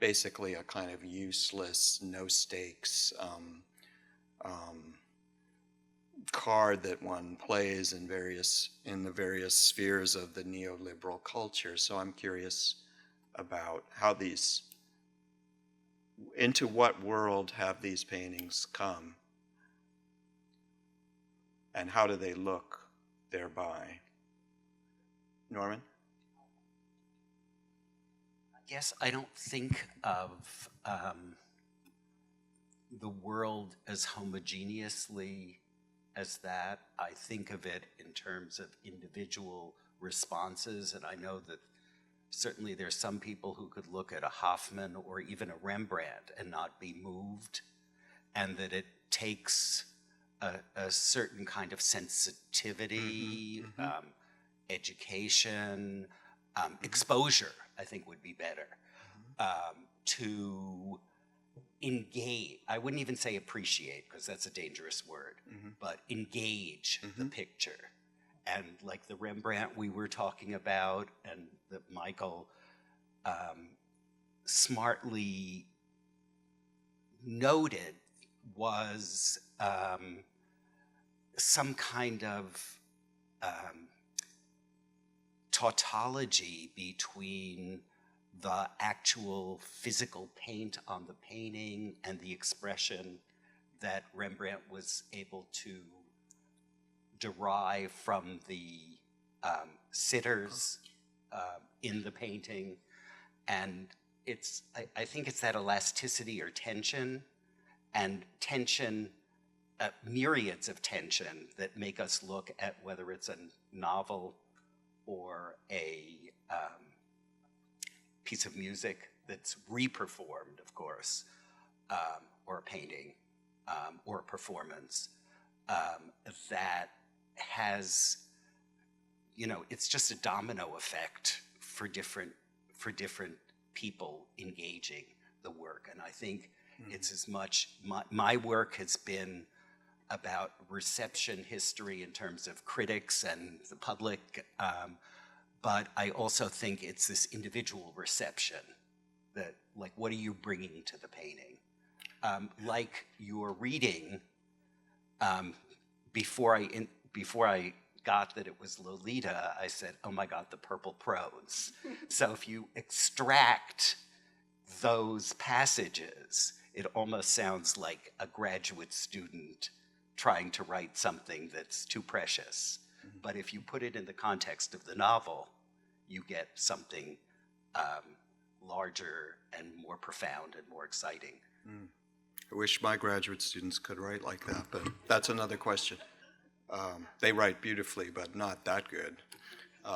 B: basically a kind of useless, no stakes card that one plays in the various spheres of the neoliberal culture? So I'm curious about how into what world have these paintings come, and how do they look thereby? Norman?
D: Yes, I don't think of the world as homogeneously as that. I think of it in terms of individual responses, and I know that certainly there's some people who could look at a Hoffman or even a Rembrandt and not be moved, and that it takes a certain kind of sensitivity, education, exposure, I think would be better, to engage. I wouldn't even say appreciate, because that's a dangerous word, but engage the picture. And like the Rembrandt we were talking about, and that Michael smartly noted, was some kind of tautology between the actual physical paint on the painting and the expression that Rembrandt was able to derive from the sitters in the painting. And I think it's that elasticity or tension, and tension, myriads of tension, that make us look at whether it's a novel or a piece of music that's reperformed, of course, or a painting, or a performance, that has, it's just a domino effect for different people engaging the work. And I think it's as much, my work has been about reception history in terms of critics and the public, but I also think it's this individual reception, that, like, what are you bringing to the painting? Like your reading, before I got that it was Lolita, I said, oh my God, the purple prose. So if you extract those passages, it almost sounds like a graduate student trying to write something that's too precious. But if you put it in the context of the novel, you get something larger and more profound and more exciting.
B: I wish my graduate students could write like that, but that's another question. They write beautifully, but not that good.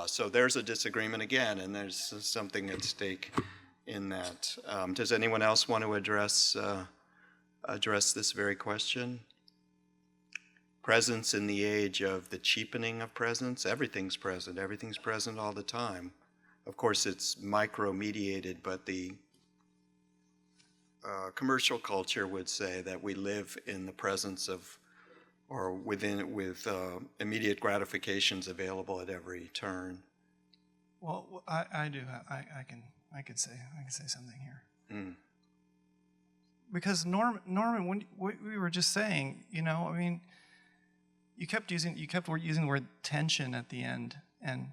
B: So there's a disagreement again, and there's something at stake in that. Does anyone else want to address this very question? Presence in the age of the cheapening of presence. Everything's present all the time. Of course, it's micro-mediated, but the commercial culture would say that we live in the presence of, or with immediate gratifications available at every turn.
F: Well, I do. I can say something here. because Norman, when what we were just saying, I mean, you kept using the word tension at the end and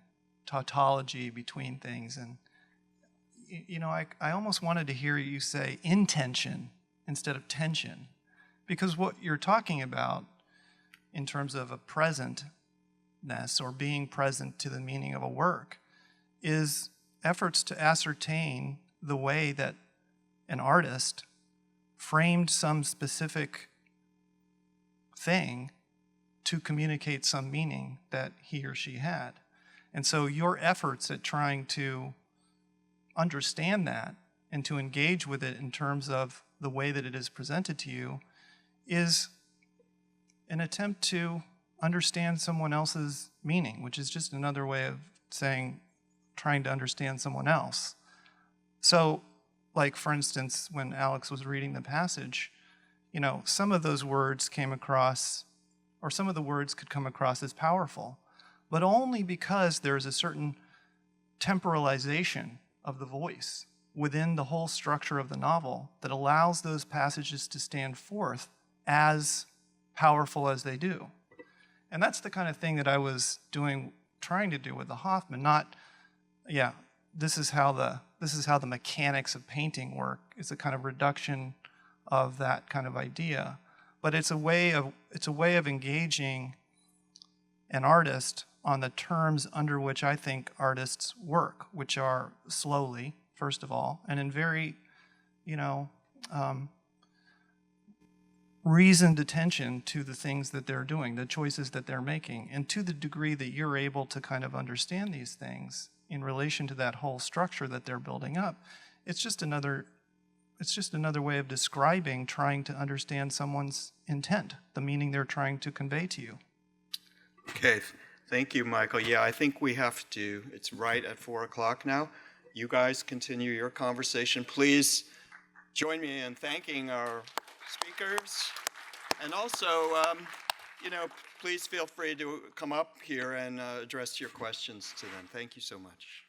F: tautology between things, and I almost wanted to hear you say intention instead of tension, because what you're talking about in terms of a presentness or being present to the meaning of a work is efforts to ascertain the way that an artist framed some specific thing to communicate some meaning that he or she had. And so your efforts at trying to understand that and to engage with it in terms of the way that it is presented to you is an attempt to understand someone else's meaning, which is just another way of saying trying to understand someone else. So, like, for instance, when Alex was reading the passage, some of those words came across, or some of the words could come across as powerful, but only because there's a certain temporalization of the voice within the whole structure of the novel that allows those passages to stand forth as powerful as they do. And that's the kind of thing that I was trying to do with the Hoffman, this is how the mechanics of painting work. It's a kind of reduction of that kind of idea. But it's a way of engaging an artist on the terms under which I think artists work, which are slowly, first of all, and in very, reasoned attention to the things that they're doing, the choices that they're making. And to the degree that you're able to kind of understand these things in relation to that whole structure that they're building up, it's just another way of describing trying to understand someone's intent, the meaning they're trying to convey to you.
B: Okay, thank you, Michael. Yeah, I think we have to, it's right at 4 o'clock now. You guys continue your conversation. Please join me in thanking our speakers. And also, please feel free to come up here and address your questions to them. Thank you so much.